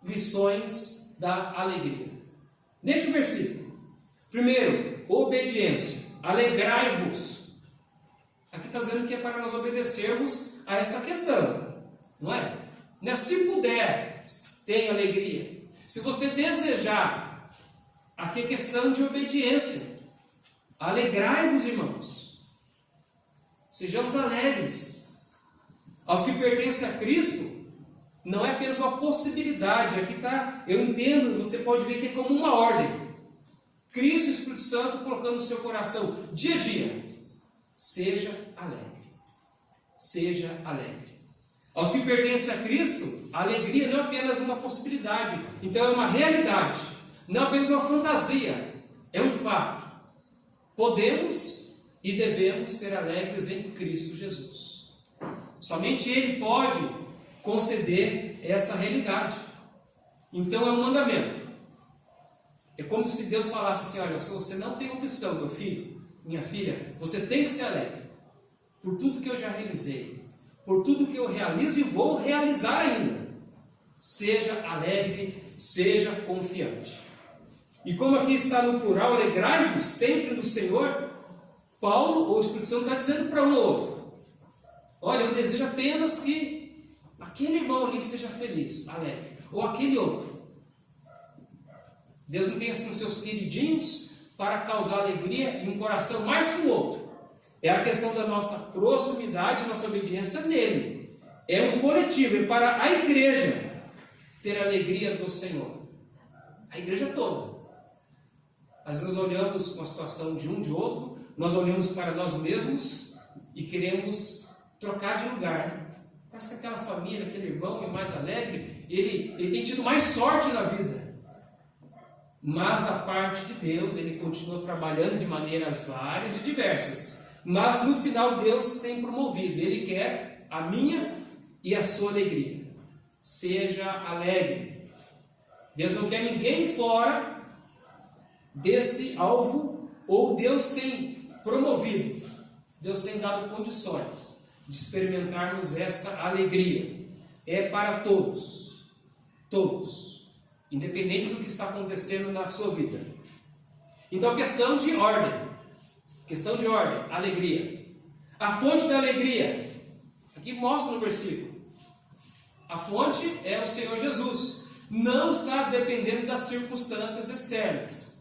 lições da alegria. Neste versículo. Primeiro, obediência. Alegrai-vos. Aqui está dizendo que é para nós obedecermos a essa questão, não é? Se puder, tenha alegria. Se você desejar, aqui é questão de obediência. Alegrai-vos, irmãos. Sejamos alegres. Aos que pertencem a Cristo, não é apenas uma possibilidade. Aqui está, eu entendo, você pode ver que é como uma ordem. Cristo e o Espírito Santo colocando no seu coração, dia a dia. Seja alegre. Seja alegre. Aos que pertencem a Cristo, a alegria não é apenas uma possibilidade, então é uma realidade, não é apenas uma fantasia, é um fato. Podemos e devemos ser alegres em Cristo Jesus. Somente Ele pode conceder essa realidade. Então é um mandamento. É como se Deus falasse assim: olha, se você não tem opção, meu filho, minha filha, você tem que ser alegre por tudo que eu já realizei, por tudo que eu realizo e vou realizar ainda. Seja alegre, seja confiante. E como aqui está no plural, alegrai-vos sempre no Senhor, Paulo, ou o Espírito Santo, está dizendo para um ou outro: olha, eu desejo apenas que aquele irmão ali seja feliz, alegre, ou aquele outro. Deus não tem assim os seus queridinhos para causar alegria em um coração mais que o outro. É a questão da nossa proximidade, nossa obediência nele. É um coletivo, é para a igreja ter a alegria do Senhor. A igreja toda. Às vezes nós olhamos uma situação de um, de outro, nós olhamos para nós mesmos e queremos trocar de lugar. Parece que aquela família, aquele irmão é mais alegre, ele tem tido mais sorte na vida. Mas da parte de Deus, Ele continua trabalhando de maneiras várias e diversas. Mas no final Deus tem promovido. Ele quer a minha e a sua alegria. Seja alegre. Deus não quer ninguém fora desse alvo, ou Deus tem promovido. Deus tem dado condições de experimentarmos essa alegria. É para todos. Todos. Independente do que está acontecendo na sua vida. Então, questão de ordem. Questão de ordem, alegria. A fonte da alegria. Aqui mostra no versículo. A fonte é o Senhor Jesus. Não está dependendo das circunstâncias externas.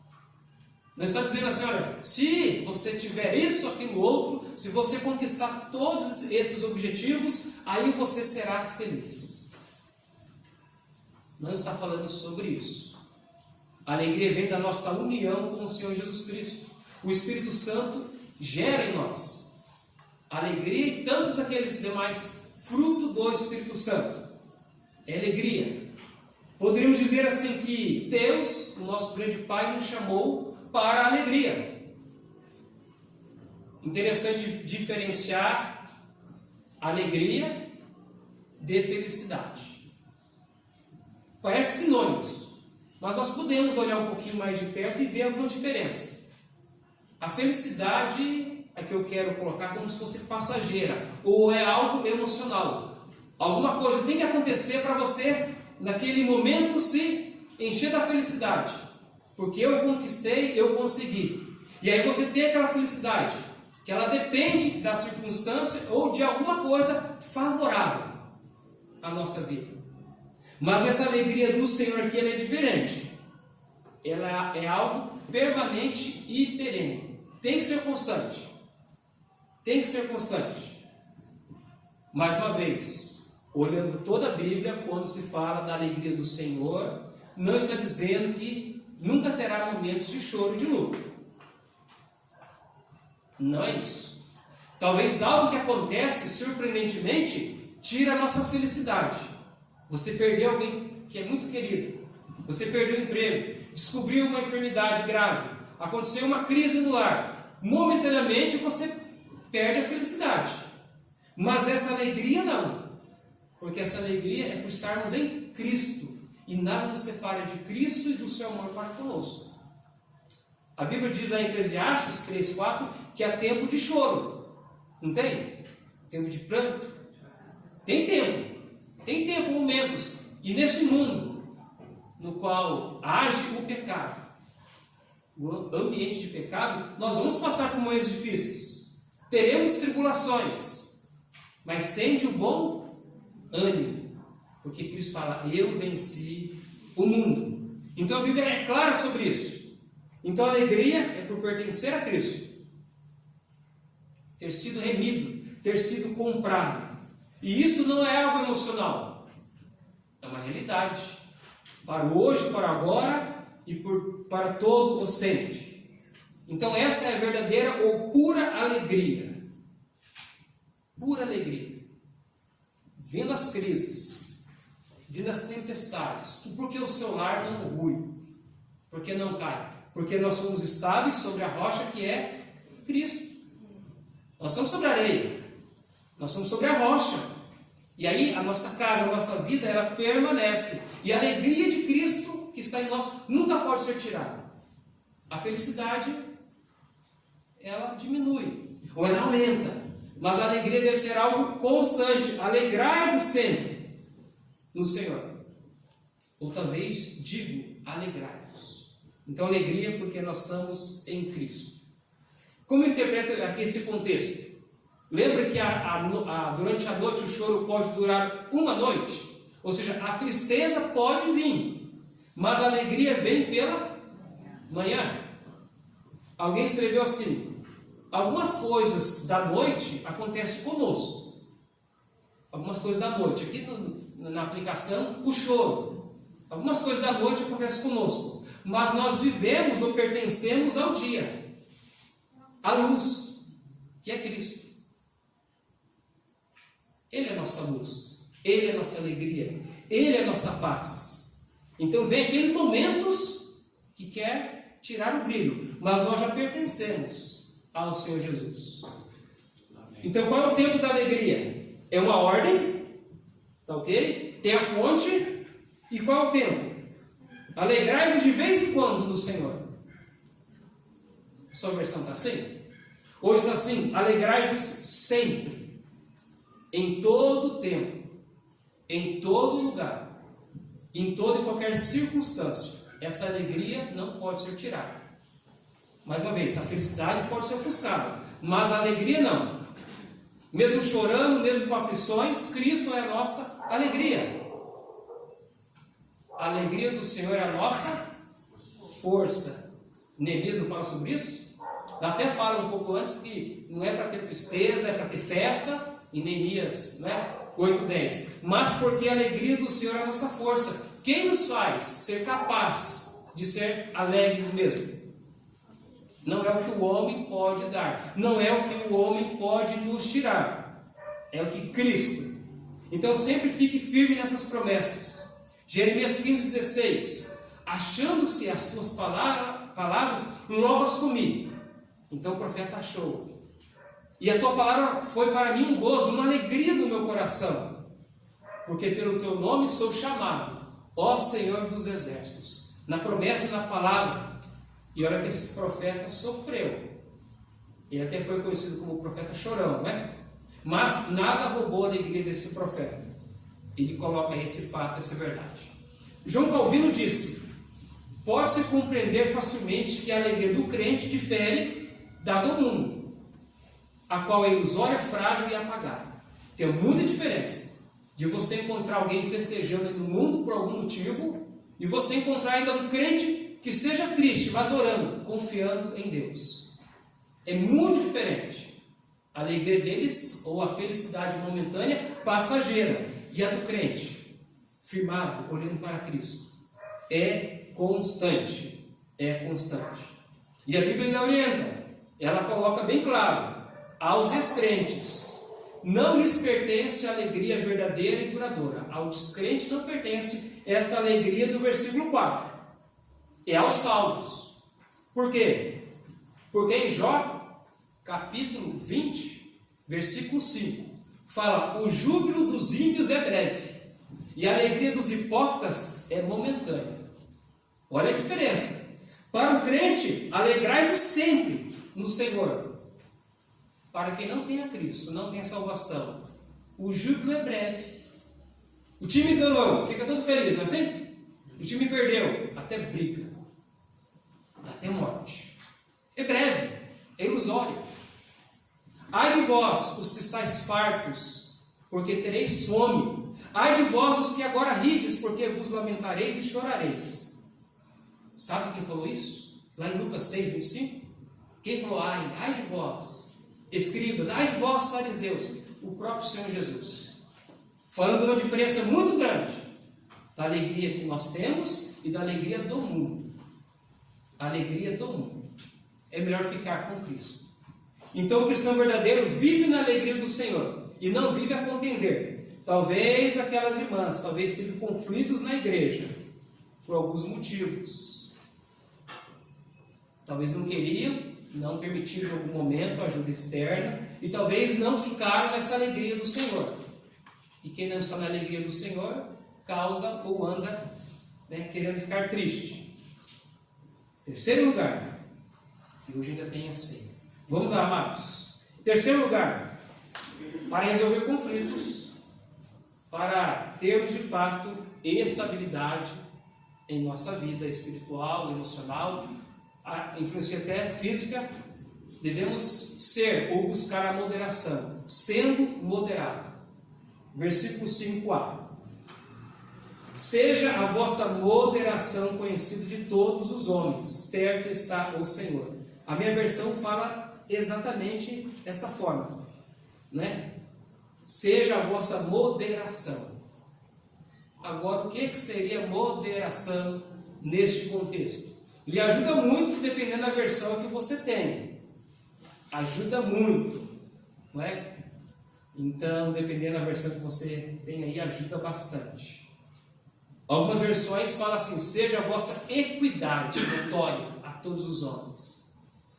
Não está dizendo assim: olha, se você tiver isso, aquilo, outro, se você conquistar todos esses objetivos, aí você será feliz. Não está falando sobre isso. A alegria vem da nossa união com o Senhor Jesus Cristo. O Espírito Santo gera em nós alegria e tantos aqueles demais frutos do Espírito Santo. É alegria. Poderíamos dizer assim que Deus, o nosso grande Pai, nos chamou para a alegria. Interessante diferenciar alegria de felicidade. Parece sinônimos, mas nós podemos olhar um pouquinho mais de perto e ver alguma diferença. A felicidade é que eu quero colocar como se fosse passageira, ou é algo emocional. Alguma coisa tem que acontecer para você, naquele momento, se encher da felicidade. Porque eu conquistei, eu consegui. E aí você tem aquela felicidade, que ela depende da circunstância ou de alguma coisa favorável à nossa vida. Mas essa alegria do Senhor aqui, ela é diferente. Ela é algo permanente e perene. Tem que ser constante. Tem que ser constante. Mais uma vez, olhando toda a Bíblia, quando se fala da alegria do Senhor, não está dizendo que nunca terá momentos de choro e de luto. Não é isso. Talvez algo que acontece surpreendentemente tira a nossa felicidade. Você perdeu alguém que é muito querido. Você perdeu o emprego. Descobriu uma enfermidade grave. Aconteceu uma crise no lar. Momentaneamente você perde a felicidade. Mas essa alegria não. Porque essa alegria é por estarmos em Cristo. E nada nos separa de Cristo e do seu amor para conosco. A Bíblia diz lá em Eclesiastes 3:4 que há tempo de choro. Não tem? Tempo de pranto. Tem tempo. Tem tempo, momentos. E nesse mundo no qual age o pecado, o ambiente de pecado, nós vamos passar por momentos difíceis. Teremos tribulações. Mas tende o bom ânimo. Porque Cristo fala, eu venci o mundo. Então a Bíblia é clara sobre isso. Então a alegria é por pertencer a Cristo. Ter sido remido, ter sido comprado. E isso não é algo emocional. É uma realidade. Para o hoje, para o agora e para todo o sempre. Então essa é a verdadeira ou pura alegria. Pura alegria. Vindo as crises, vindo as tempestades. E por que o seu lar não rui? Por que não cai? Porque nós somos estáveis sobre a rocha que é Cristo. Nós estamos sobre a areia. Nós somos sobre a rocha. E aí a nossa casa, a nossa vida, ela permanece. E a alegria de Cristo que está em nós nunca pode ser tirada. A felicidade, ela diminui. Ou ela aumenta. Mas a alegria deve ser algo constante. Alegrai-vos sempre no Senhor. Ou talvez digo, alegrai-vos. Então, alegria porque nós estamos em Cristo. Como interpreta aqui esse contexto? Lembra que durante a noite o choro pode durar uma noite? Ou seja, a tristeza pode vir, mas a alegria vem pela manhã. Alguém escreveu assim, algumas coisas da noite acontecem conosco. Algumas coisas da noite. Aqui na aplicação, o choro. Algumas coisas da noite acontecem conosco. Mas nós vivemos ou pertencemos ao dia, à luz, que é Cristo. Ele é a nossa luz, Ele é a nossa alegria, Ele é a nossa paz. Então vem aqueles momentos que quer tirar o brilho, mas nós já pertencemos ao Senhor Jesus. Então qual é o tempo da alegria? É uma ordem, tá ok? Tem a fonte, e qual é o tempo? Alegrai-vos de vez em quando no Senhor. Sua versão está assim? Ou está assim, alegrai-vos sempre, em todo tempo, em todo lugar, em toda e qualquer circunstância. Essa alegria não pode ser tirada. Mais uma vez, a felicidade pode ser ofuscada, mas a alegria não. Mesmo chorando, mesmo com aflições, Cristo é a nossa alegria. A alegria do Senhor é a nossa força. Neemias não fala sobre isso? Até fala um pouco antes que não é para ter tristeza, é para ter festa. Em Neemias 8:10. Mas porque a alegria do Senhor é a nossa força. Quem nos faz ser capaz de ser alegres mesmo? Não é o que o homem pode dar. Não é o que o homem pode nos tirar. É o que Cristo. Então sempre fique firme nessas promessas. Jeremias 15:16. Achando-se as tuas palavras, logo as comi. Então o profeta achou. E a tua palavra foi para mim um gozo, uma alegria no meu coração, porque pelo teu nome sou chamado, ó Senhor dos Exércitos. Na promessa e na palavra. E olha que esse profeta sofreu. Ele até foi conhecido como o profeta chorão, né? Mas nada roubou a alegria desse profeta. Ele coloca esse fato, essa verdade. João Calvino disse: pode-se compreender facilmente que a alegria do crente difere da do mundo, a qual é ilusória, frágil e apagada. Tem muita diferença de você encontrar alguém festejando no mundo por algum motivo e você encontrar ainda um crente que seja triste, mas orando, confiando em Deus. É muito diferente. A alegria deles, ou a felicidade momentânea, passageira, e a do crente, firmado, olhando para Cristo, é constante. É constante. E a Bíblia ainda orienta, ela coloca bem claro: aos descrentes não lhes pertence a alegria verdadeira e duradoura. Ao descrente não pertence essa alegria do versículo 4. É aos salvos. Por quê? Porque em Jó, capítulo 20, versículo 5, fala: o júbilo dos ímpios é breve, e a alegria dos hipócritas é momentânea. Olha a diferença. Para o crente, alegrai-vos sempre no Senhor. Para quem não tem a Cristo, não tem a salvação, o júbilo é breve. O time ganhou, fica todo feliz, não é assim? O time perdeu, até briga, até morte. É breve, é ilusório. Ai de vós, os que estáis fartos, porque tereis fome. Ai de vós, os que agora rides, porque vos lamentareis e chorareis. Sabe quem falou isso? Lá em Lucas 6, 25. Quem falou ai de vós? Escribas, ai de vós, fariseus. O próprio Senhor Jesus. Falando de uma diferença muito grande da alegria que nós temos e da alegria do mundo. A alegria do mundo. É melhor ficar com Cristo. Então o cristão verdadeiro vive na alegria do Senhor e não vive a contender. Talvez aquelas irmãs, talvez teve conflitos na igreja por alguns motivos. Talvez não queriam, não permitiram em algum momento a ajuda externa e talvez não ficaram nessa alegria do Senhor. E quem não está na alegria do Senhor causa ou anda querendo ficar triste. Terceiro lugar, e hoje ainda tem assim. Vamos lá, amados. Terceiro lugar, para resolver conflitos, para termos de fato estabilidade em nossa vida espiritual, emocional, a influência até física, devemos ser ou buscar a moderação, sendo moderado. Versículo 5a. Seja a vossa moderação conhecida de todos os homens, perto está o Senhor. A minha versão fala exatamente dessa forma, né? Seja a vossa moderação. Agora, o que seria moderação neste contexto? Lhe ajuda muito dependendo da versão que você tem. Ajuda muito, não é? Então, dependendo da versão que você tem aí, ajuda bastante. Algumas versões falam assim: seja a vossa equidade notória a todos os homens.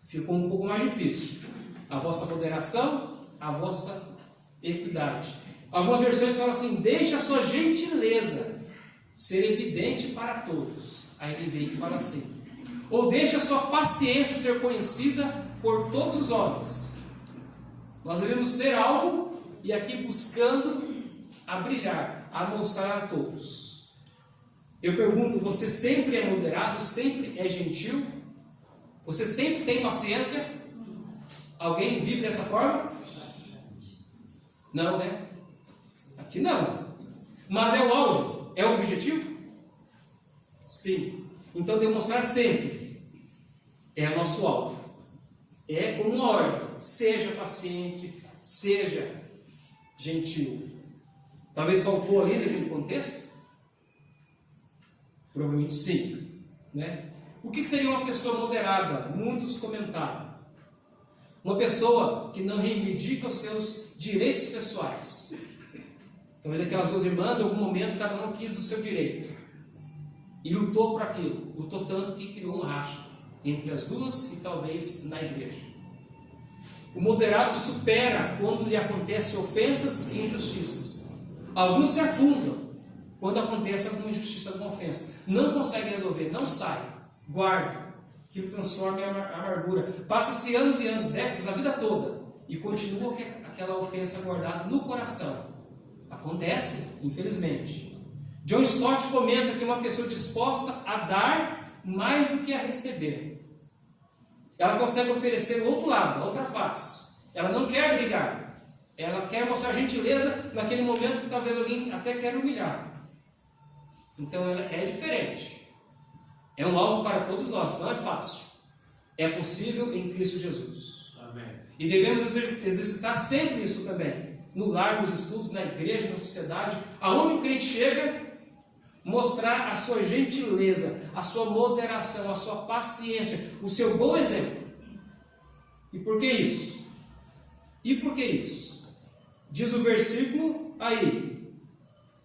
Ficou um pouco mais difícil. A vossa moderação, a vossa equidade. Algumas versões falam assim: deixe a sua gentileza ser evidente para todos. Aí ele vem e fala assim: ou deixe a sua paciência ser conhecida por todos os homens. Nós devemos ser algo e aqui buscando a brilhar, a mostrar a todos. Eu pergunto: você sempre é moderado? Sempre é gentil? Você sempre tem paciência? Alguém vive dessa forma? Não, né? Aqui não. Mas é o alvo? É o objetivo? Sim. Então demonstrar sempre é o nosso alvo. É como uma ordem: seja paciente, seja gentil. Talvez faltou ali naquele contexto? Provavelmente sim, né? O que seria uma pessoa moderada? Muitos comentaram. Uma pessoa que não reivindica os seus direitos pessoais. Talvez aquelas duas irmãs, em algum momento, cada uma quis o seu direito. E lutou por aquilo. Lutou tanto que criou um racha entre as duas e talvez na igreja. O moderado supera quando lhe acontecem ofensas e injustiças. Alguns se afundam quando acontece alguma injustiça, alguma ofensa. Não consegue resolver, não sai, guarda. Aquilo transforma em amargura. Passa-se anos e anos, décadas, a vida toda, e continua aquela ofensa guardada no coração. Acontece, infelizmente. John Stott comenta que uma pessoa disposta a dar mais do que a receber, ela consegue oferecer o outro lado, a outra face. Ela não quer brigar. Ela quer mostrar gentileza naquele momento que talvez alguém até quer humilhar. Então ela é diferente. É um alvo para todos nós, não é fácil. É possível em Cristo Jesus. Amém. E devemos exercitar sempre isso também. No lar, nos estudos, na igreja, na sociedade. Aonde o crente chega, mostrar a sua gentileza, a sua moderação, a sua paciência, o seu bom exemplo. E por que isso? E por que isso? Diz o versículo aí: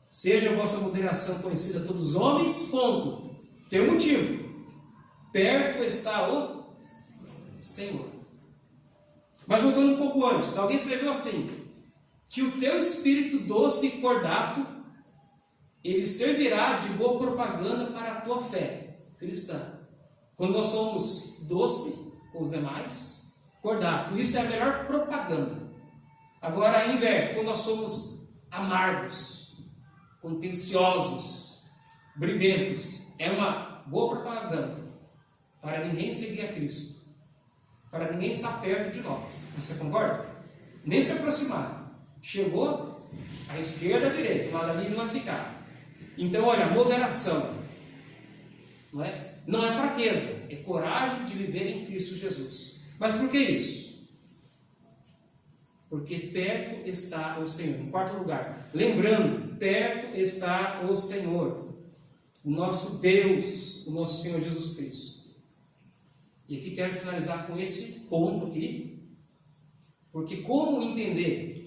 seja a vossa moderação conhecida a todos os homens, ponto. Tem um motivo. Perto está o Senhor. Mas voltando um pouco antes, alguém escreveu assim: que o teu espírito doce e cordato, ele servirá de boa propaganda para a tua fé cristã. Quando nós somos doce com os demais, cordato, isso é a melhor propaganda. Agora inverte, quando nós somos amargos, contenciosos, briguentos, é uma boa propaganda para ninguém seguir a Cristo, para ninguém estar perto de nós. Você concorda? Nem se aproximar. Chegou à esquerda, à direita, mas ali não vai ficar. Então, olha, moderação não é fraqueza, é coragem de viver em Cristo Jesus. Mas por que isso? Porque perto está o Senhor. Em quarto lugar, lembrando, perto está o Senhor, o nosso Deus, o nosso Senhor Jesus Cristo. E aqui quero finalizar com esse ponto aqui, porque como entender?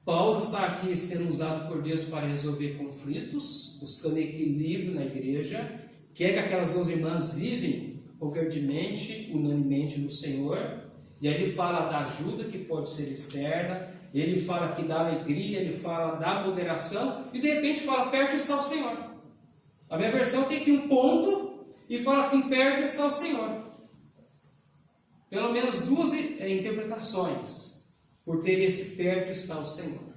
Paulo está aqui sendo usado por Deus para resolver conflitos, buscando equilíbrio na igreja, quer que aquelas 12 irmãs vivem concordemente, unanimemente no Senhor, e aí ele fala da ajuda que pode ser externa, ele fala aqui da alegria, ele fala da moderação, e de repente fala, perto está o Senhor. A minha versão tem aqui um ponto, e fala assim, perto está o Senhor. Pelo menos duas interpretações por ter esse perto está o Senhor.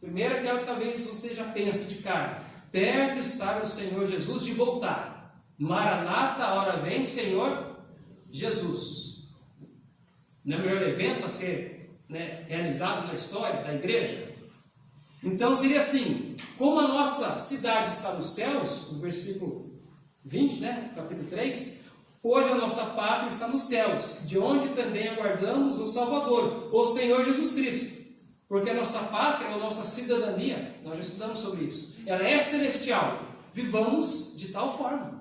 Primeiro, aquela que talvez você já pense de cara: perto está o Senhor Jesus de voltar. Maranata, a hora vem, Senhor Jesus. Não é o melhor evento a ser realizado na história da igreja? Então seria assim: como a nossa cidade está nos céus, no versículo 20, capítulo 3, pois a nossa pátria está nos céus, de onde também aguardamos o Salvador, o Senhor Jesus Cristo. Porque a nossa pátria, a nossa cidadania, nós já estudamos sobre isso, ela é celestial. Vivamos de tal forma.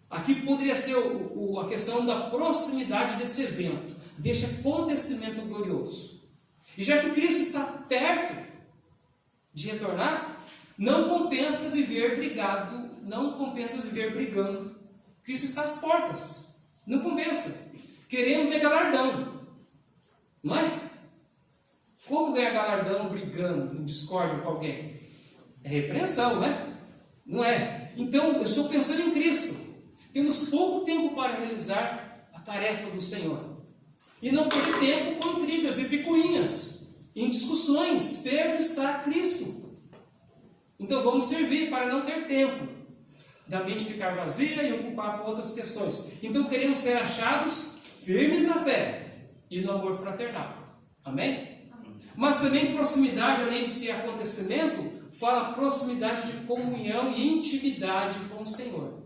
Aqui poderia ser a questão da proximidade desse evento, desse acontecimento glorioso. E já que Cristo está perto de retornar, não compensa viver brigado, não compensa viver brigando. Cristo está às portas. Não compensa. Queremos é galardão. Não é? Como ganhar galardão brigando, em discórdia com alguém? É repreensão, não é? Não é. Então, eu estou pensando em Cristo. Temos pouco tempo para realizar a tarefa do Senhor. E não perder tempo com intrigas e picuinhas, em discussões. Perto está Cristo. Então, vamos servir para não ter tempo da mente ficar vazia e ocupar com outras questões. Então queremos ser achados firmes na fé e no amor fraternal. Amém? Amém. Mas também proximidade, além de ser acontecimento, fala proximidade de comunhão e intimidade com o Senhor.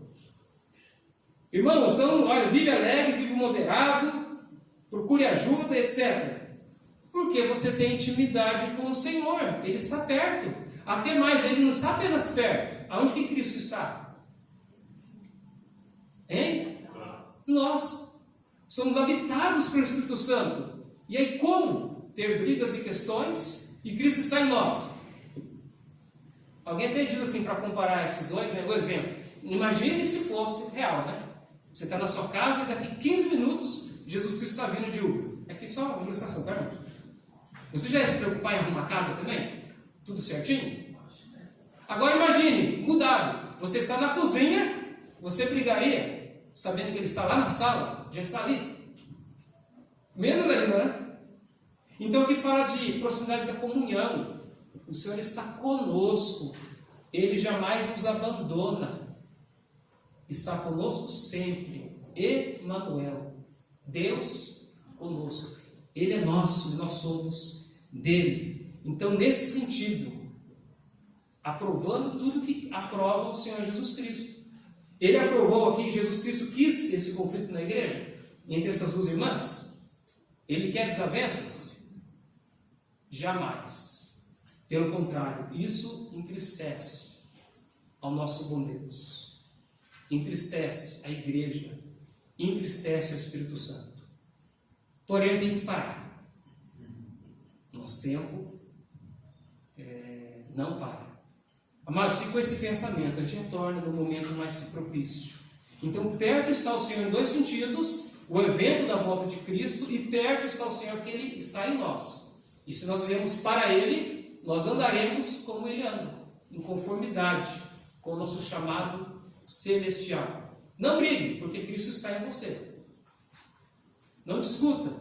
Irmãos, então, olha, vive alegre, vive moderado, procure ajuda, etc. Porque você tem intimidade com o Senhor. Ele está perto. Até mais, Ele não está apenas perto. Aonde que Cristo está? Hein? Nós somos habitados pelo Espírito Santo. E aí como ter brigas e questões e Cristo está em nós? Alguém até diz assim, para comparar esses dois, o evento. Imagine se fosse real, Você está na sua casa e daqui 15 minutos Jesus Cristo está vindo de Uber. Aqui só uma ilustração, tá, irmão? Você já ia se preocupar em arrumar casa também? Tudo certinho? Agora imagine, mudado. Você está na cozinha, você brigaria, sabendo que ele está lá na sala, já está ali. Menos ainda, né? Então aqui fala de proximidade da comunhão. O Senhor está conosco. Ele jamais nos abandona. Está conosco sempre. Emanuel. Deus conosco. Ele é nosso e nós somos dele. Então, nesse sentido, aprovando tudo que aprova o Senhor Jesus Cristo. Ele aprovou aqui, Jesus Cristo quis esse conflito na igreja, entre essas duas irmãs. Ele quer desavenças? Jamais. Pelo contrário, isso entristece ao nosso bom Deus. Entristece a igreja. Entristece o Espírito Santo. Porém, tem que parar. Nosso tempo não para. Mas ficou esse pensamento, a gente retorna no momento mais propício. Então, perto está o Senhor em dois sentidos, o evento da volta de Cristo, e perto está o Senhor, que Ele está em nós. E se nós vivemos para Ele, nós andaremos como Ele anda, em conformidade com o nosso chamado celestial. Não brigue, porque Cristo está em você. Não discuta,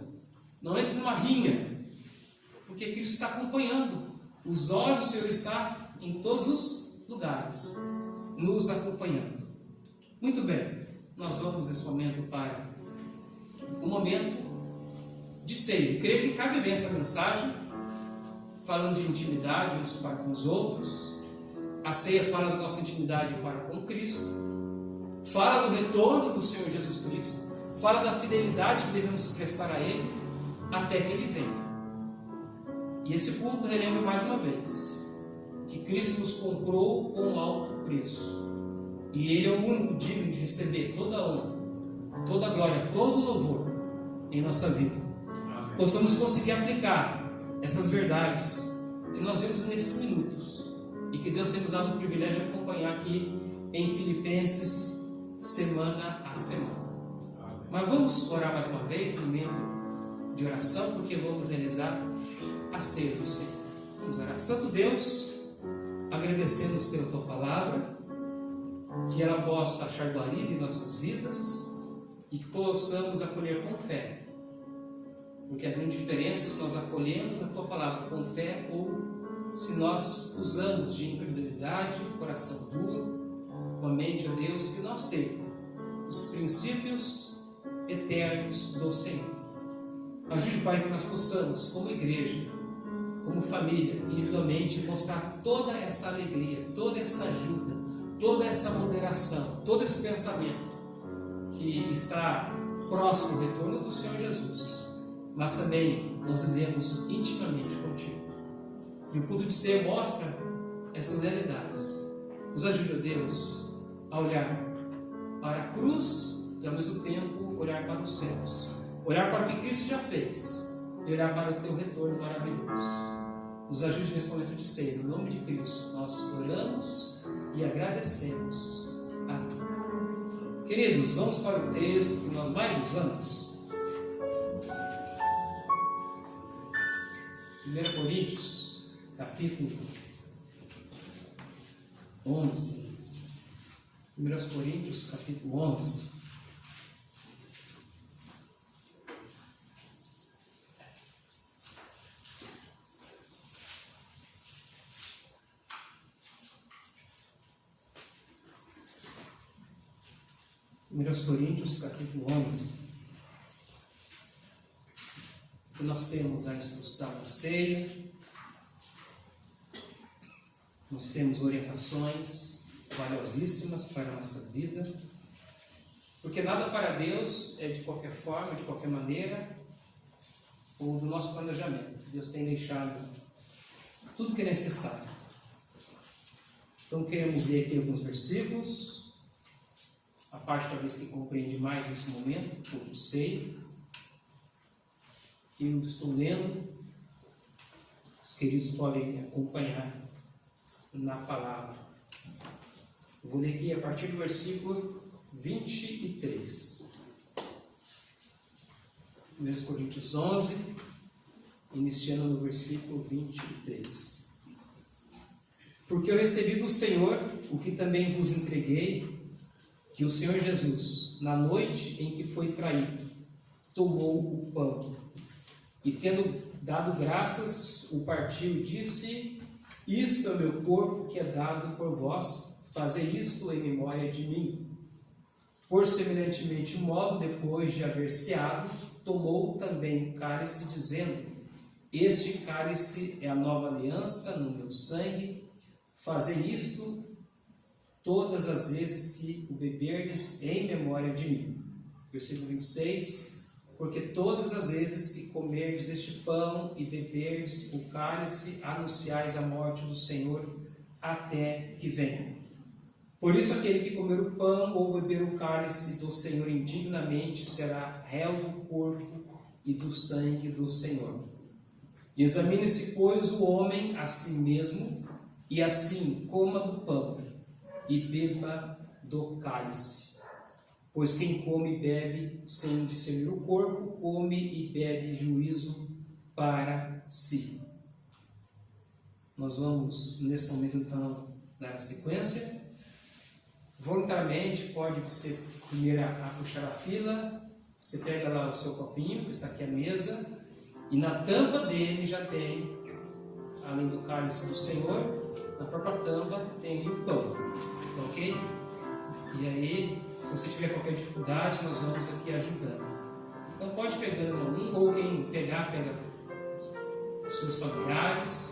não entre numa rinha, porque Cristo está acompanhando. Os olhos do Senhor estão em todos os lugares, nos acompanhando. Muito bem, nós vamos nesse momento para um momento de ceia. Eu creio que cabe bem essa mensagem, falando de intimidade uns para com os outros. A ceia fala da nossa intimidade para com Cristo, fala do retorno do Senhor Jesus Cristo, fala da fidelidade que devemos prestar a Ele até que Ele venha. E esse culto relembra mais uma vez que Cristo nos comprou com um alto preço. E Ele é o único digno de receber toda a honra, toda a glória, todo o louvor em nossa vida. Amém. Possamos conseguir aplicar essas verdades que nós vemos nesses minutos e que Deus tem nos dado o privilégio de acompanhar aqui em Filipenses, semana a semana. Amém. Mas vamos orar mais uma vez no momento de oração, porque vamos realizar a ceia do Senhor. Vamos orar. Santo Deus, agradecemos pela Tua palavra, que ela possa achar guarida em nossas vidas e que possamos acolher com fé, porque a grande diferença é se nós acolhemos a Tua palavra com fé ou se nós usamos de incredulidade, coração duro, uma mente, ó Deus, que não aceita os princípios eternos do Senhor. Ajude, Pai, que nós possamos, como igreja, como família, individualmente, mostrar toda essa alegria, toda essa ajuda, toda essa moderação, todo esse pensamento que está próximo do retorno do Senhor Jesus, mas também nós vivemos intimamente contigo. E o culto de ceia mostra essas realidades. Nos ajude, ó Deus, a olhar para a cruz e ao mesmo tempo olhar para os céus, olhar para o que Cristo já fez e olhar para o Teu retorno maravilhoso. Nos ajude nesse momento de ceia, no nome de Cristo, nós oramos e agradecemos a Ti. Queridos, vamos para o texto que nós mais usamos. 1 Coríntios, capítulo 11. 1 Coríntios, capítulo 11. Coríntios, capítulo 11, que nós temos a instrução da ceia, nós temos orientações valiosíssimas para a nossa vida, porque nada para Deus é de qualquer forma, de qualquer maneira, ou do nosso planejamento. Deus tem deixado tudo que é necessário. Então queremos ler aqui alguns versículos, a parte talvez que compreende mais esse momento, o ceia. Eu estou lendo, os queridos podem acompanhar na palavra. Eu vou ler aqui a partir do versículo 23. 1 Coríntios 11, iniciando no versículo 23. Porque eu recebi do Senhor o que também vos entreguei, que o Senhor Jesus, na noite em que foi traído, tomou o pão e, tendo dado graças, o partiu e disse: isto é o meu corpo que é dado por vós, fazei isto em memória de mim. Por semelhantemente modo, depois de haver ceado, tomou também o cálice, dizendo: este cálice é a nova aliança no meu sangue, fazei isto todas as vezes que o beberdes em memória de mim. Versículo 26. Porque todas as vezes que comerdes este pão e beberdes o cálice, anunciais a morte do Senhor até que venha. Por isso aquele que comer o pão ou beber o cálice do Senhor indignamente será réu do corpo e do sangue do Senhor. Examine-se, pois, o homem a si mesmo, e assim coma do pão e beba do cálice. Pois quem come e bebe sem discernir o corpo, come e bebe juízo para si. Nós vamos, nesse momento, então, dar a sequência. Voluntariamente, pode você primeiro a puxar a fila, você pega lá o seu copinho, que está aqui a mesa, e na tampa dele já tem, além do cálice do Senhor, na própria tampa tem ali o pão, ok? E aí, se você tiver qualquer dificuldade, nós vamos aqui ajudando. Então pode pegar um, ou quem pegar, pega os seus familiares.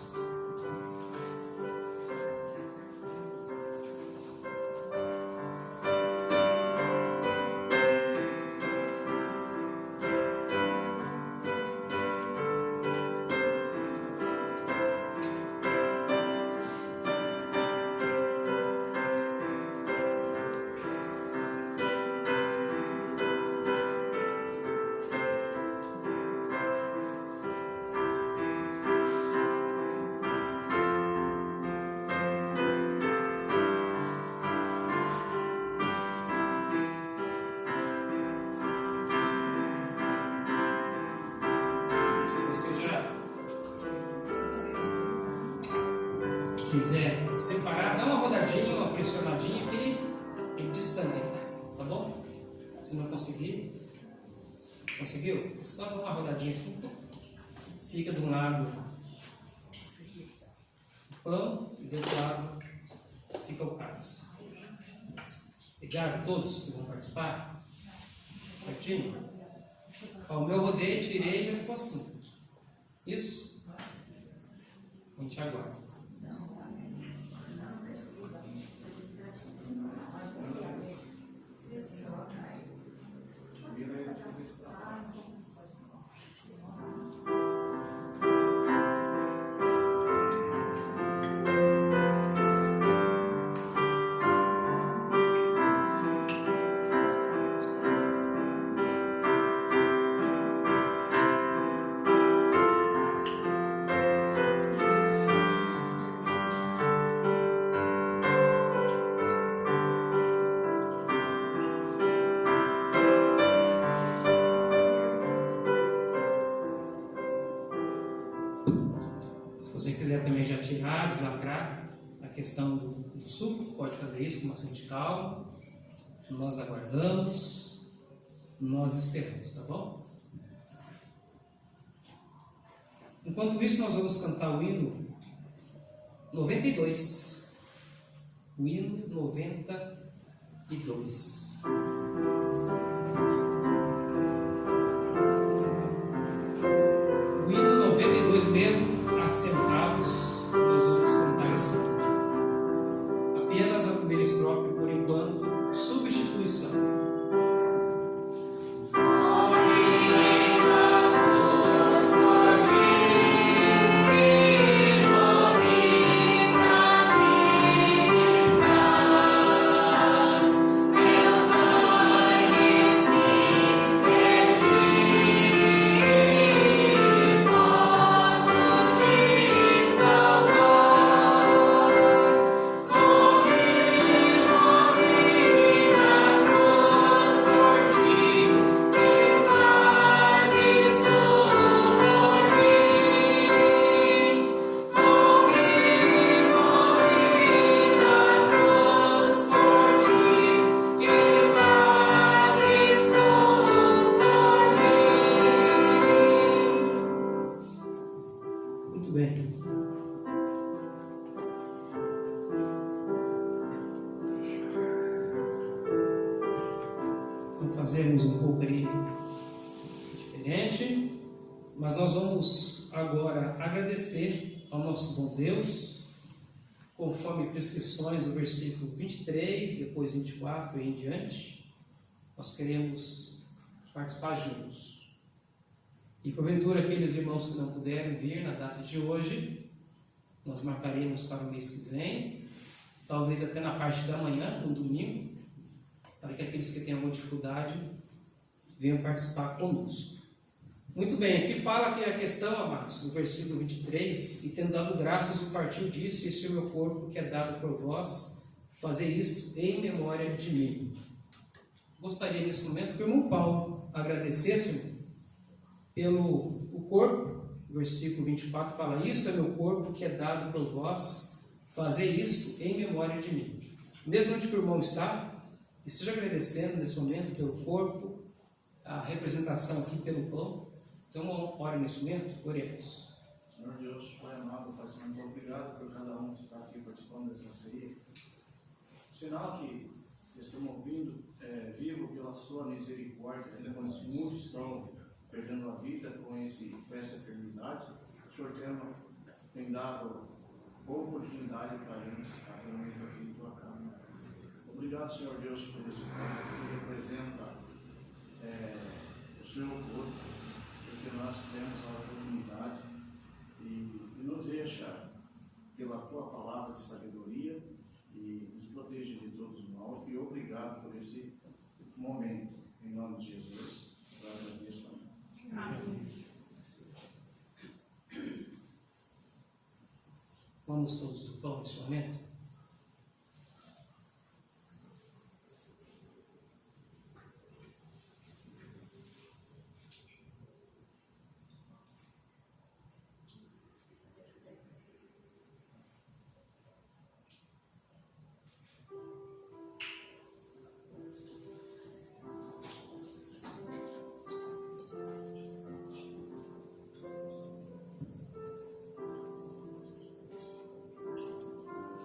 Quiser separar, dá uma rodadinha, uma pressionadinha que ele destanca, tá bom? Se não conseguir, conseguiu? Só dá uma rodadinha assim, fica de um lado o pão e do outro lado fica o cálice. Pegaram todos que vão participar? Certinho? Ó, o meu rodeio, tirei e já ficou assim. Isso? A gente aguarda. Se você quiser também já tirar, deslacrar a questão do suco, pode fazer isso com bastante calma. Nós aguardamos, nós esperamos, tá bom? Enquanto isso, nós vamos cantar o hino 92. O hino 92. O hino 92 mesmo, assentados, nós vamos cantar isso. Apenas a primeira estrofe, por enquanto, substituição. Meu sangue pouco aí diferente, mas nós vamos agora agradecer ao nosso bom Deus, conforme prescrições do versículo 23, depois 24 e em diante. Nós queremos participar juntos. E porventura aqueles irmãos que não puderem vir na data de hoje, nós marcaremos para o mês que vem, talvez até na parte da manhã, no domingo, para que aqueles que têm alguma dificuldade venham participar conosco. Muito bem, aqui fala que a questão, amados, no versículo 23, e tendo dado graças, o partiu disse: este é o meu corpo que é dado por vós, fazer isso em memória de mim. Gostaria nesse momento que o irmão Paulo agradecesse pelo o corpo, o versículo 24 fala: isto é meu corpo que é dado por vós, fazer isso em memória de mim. Mesmo onde o irmão está, esteja agradecendo nesse momento pelo corpo, a representação aqui pelo pão. Então, ore nesse momento, oremos. Senhor Deus, Pai amado, Pai Santo, obrigado por cada um que está aqui participando dessa ceia. Sinal que estamos ouvindo, vivo pela sua misericórdia, muitos estão perdendo a vida com essa enfermidade. O Senhor tem dado oportunidade para a gente estar reunido aqui em tua casa. Obrigado, Senhor Deus, por esse corpo que representa o seu corpo, porque nós temos a oportunidade e nos deixa pela tua palavra de sabedoria e nos protege de todos os mal. E obrigado por esse momento, em nome de Jesus. Eu agradeço. Amém. Vamos todos do pão nesse momento?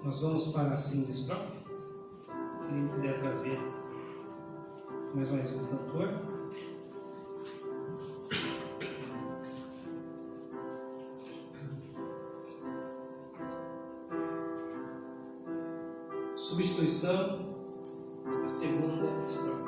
Nós vamos para a segunda estrofe. Quem puder trazer mais um cantor. Substituição, a segunda estrofe.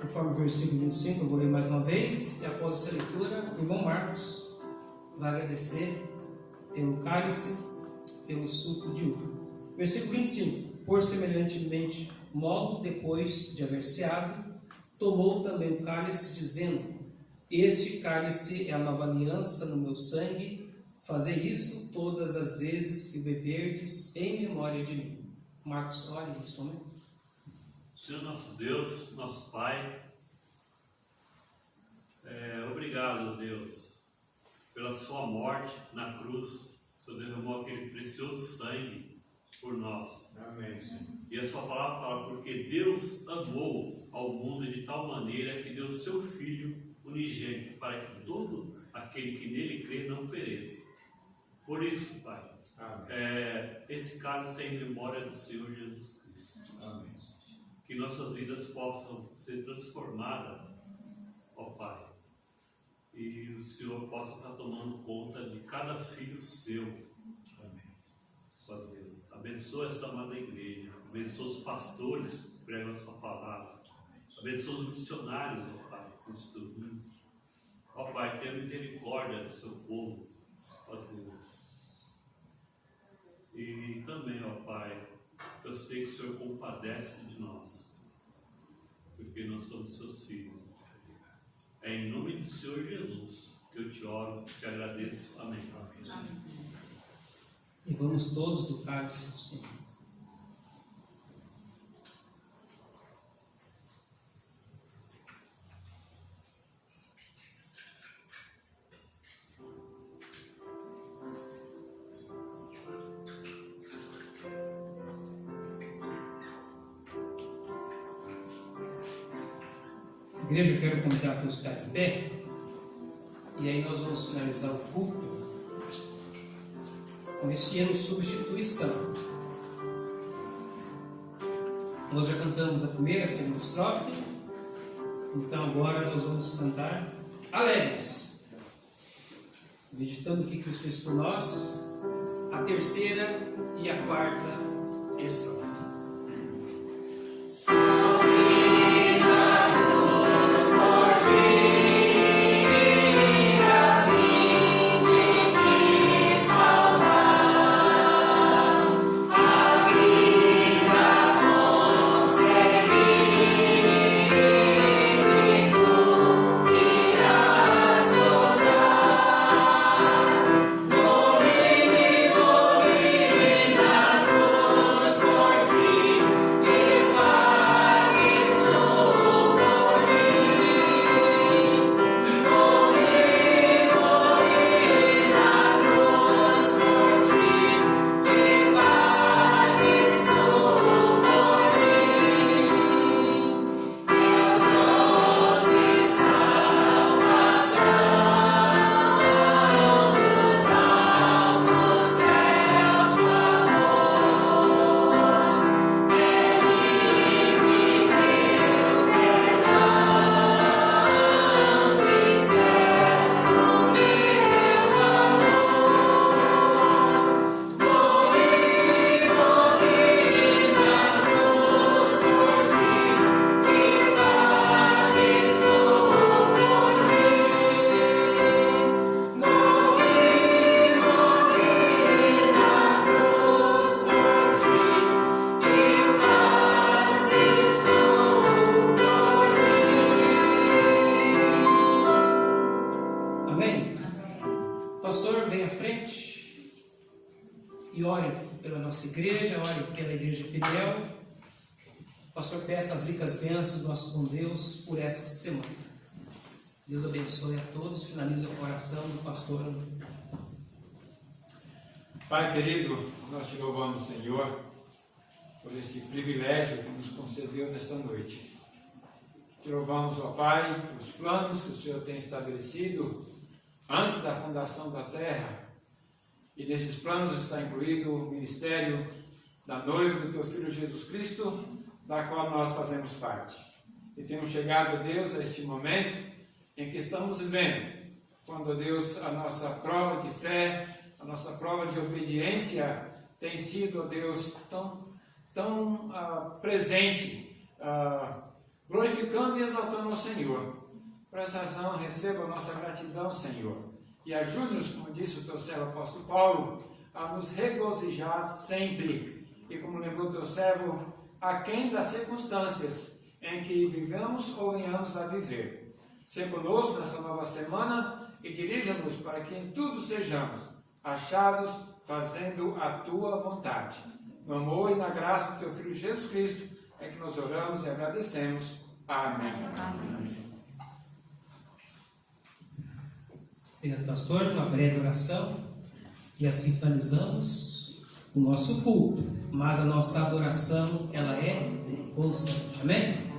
Conforme o versículo 25, eu vou ler mais uma vez, e após essa leitura, o irmão Marcos vai agradecer pelo cálice, pelo suco de uva. Versículo 25: por semelhantemente modo, depois de haver ceado, tomou também o cálice, dizendo: este cálice é a nova aliança no meu sangue, fazei isto todas as vezes que beberdes em memória de mim. Marcos, olha nesse momento. Senhor nosso Deus, nosso Pai, obrigado, Deus, pela sua morte na cruz. O Senhor derramou aquele precioso sangue por nós. Amém, Senhor. E a sua palavra fala: porque Deus amou ao mundo de tal maneira que deu seu Filho unigênito, para que todo aquele que nele crê não pereça. Por isso, Pai, esse cálice é em memória do Senhor Jesus Cristo. Amém. Que nossas vidas possam ser transformadas, ó Pai, e o Senhor possa estar tomando conta de cada filho seu. Amém. Ó Deus, abençoa esta amada igreja, abençoa os pastores que pregam a sua palavra, abençoa os missionários, ó Pai, nesse domingo. Ó Pai, tenha misericórdia do seu povo, ó Deus. E também, ó Pai, eu sei que o Senhor compadece de nós, porque nós somos seus filhos. É em nome do Senhor Jesus que eu te oro, te agradeço. Amém. E vamos todos do cálice do Senhor. Igreja, eu quero convidar para os ficar de pé, e aí nós vamos finalizar o culto com este hino substituição. Nós já cantamos a primeira, a segunda estrofe, então agora nós vamos cantar alegres, meditando o que Cristo fez por nós, a terceira e a quarta estrofe. E ore pela nossa igreja, ore pela igreja de Peniel. Pastor, peça as ricas bênçãos do nosso bom Deus por essa semana. Deus abençoe a todos. Finaliza a oração do pastor. Pai querido, nós te louvamos, Senhor, por este privilégio que nos concedeu nesta noite. Te louvamos, ó Pai, pelos planos que o Senhor tem estabelecido antes da fundação da terra. E nesses planos está incluído o ministério da noiva do Teu Filho Jesus Cristo, da qual nós fazemos parte. E temos chegado, Deus, a este momento em que estamos vivendo, quando, Deus, a nossa prova de fé, a nossa prova de obediência tem sido, Deus, tão presente, glorificando e exaltando ao Senhor. Por essa razão, receba a nossa gratidão, Senhor, e ajude-nos, como disse o teu servo apóstolo Paulo, a nos regozijar sempre, e como lembrou o teu servo, aquém das circunstâncias em que vivemos ou venhamos a viver. Sê conosco nessa nova semana e dirija-nos para que em tudo sejamos achados fazendo a tua vontade. No amor e na graça do teu Filho Jesus Cristo é que nós oramos e agradecemos. Amém. Amém. Obrigado, pastor, uma breve oração e assim finalizamos o nosso culto, mas a nossa adoração ela é constante, amém?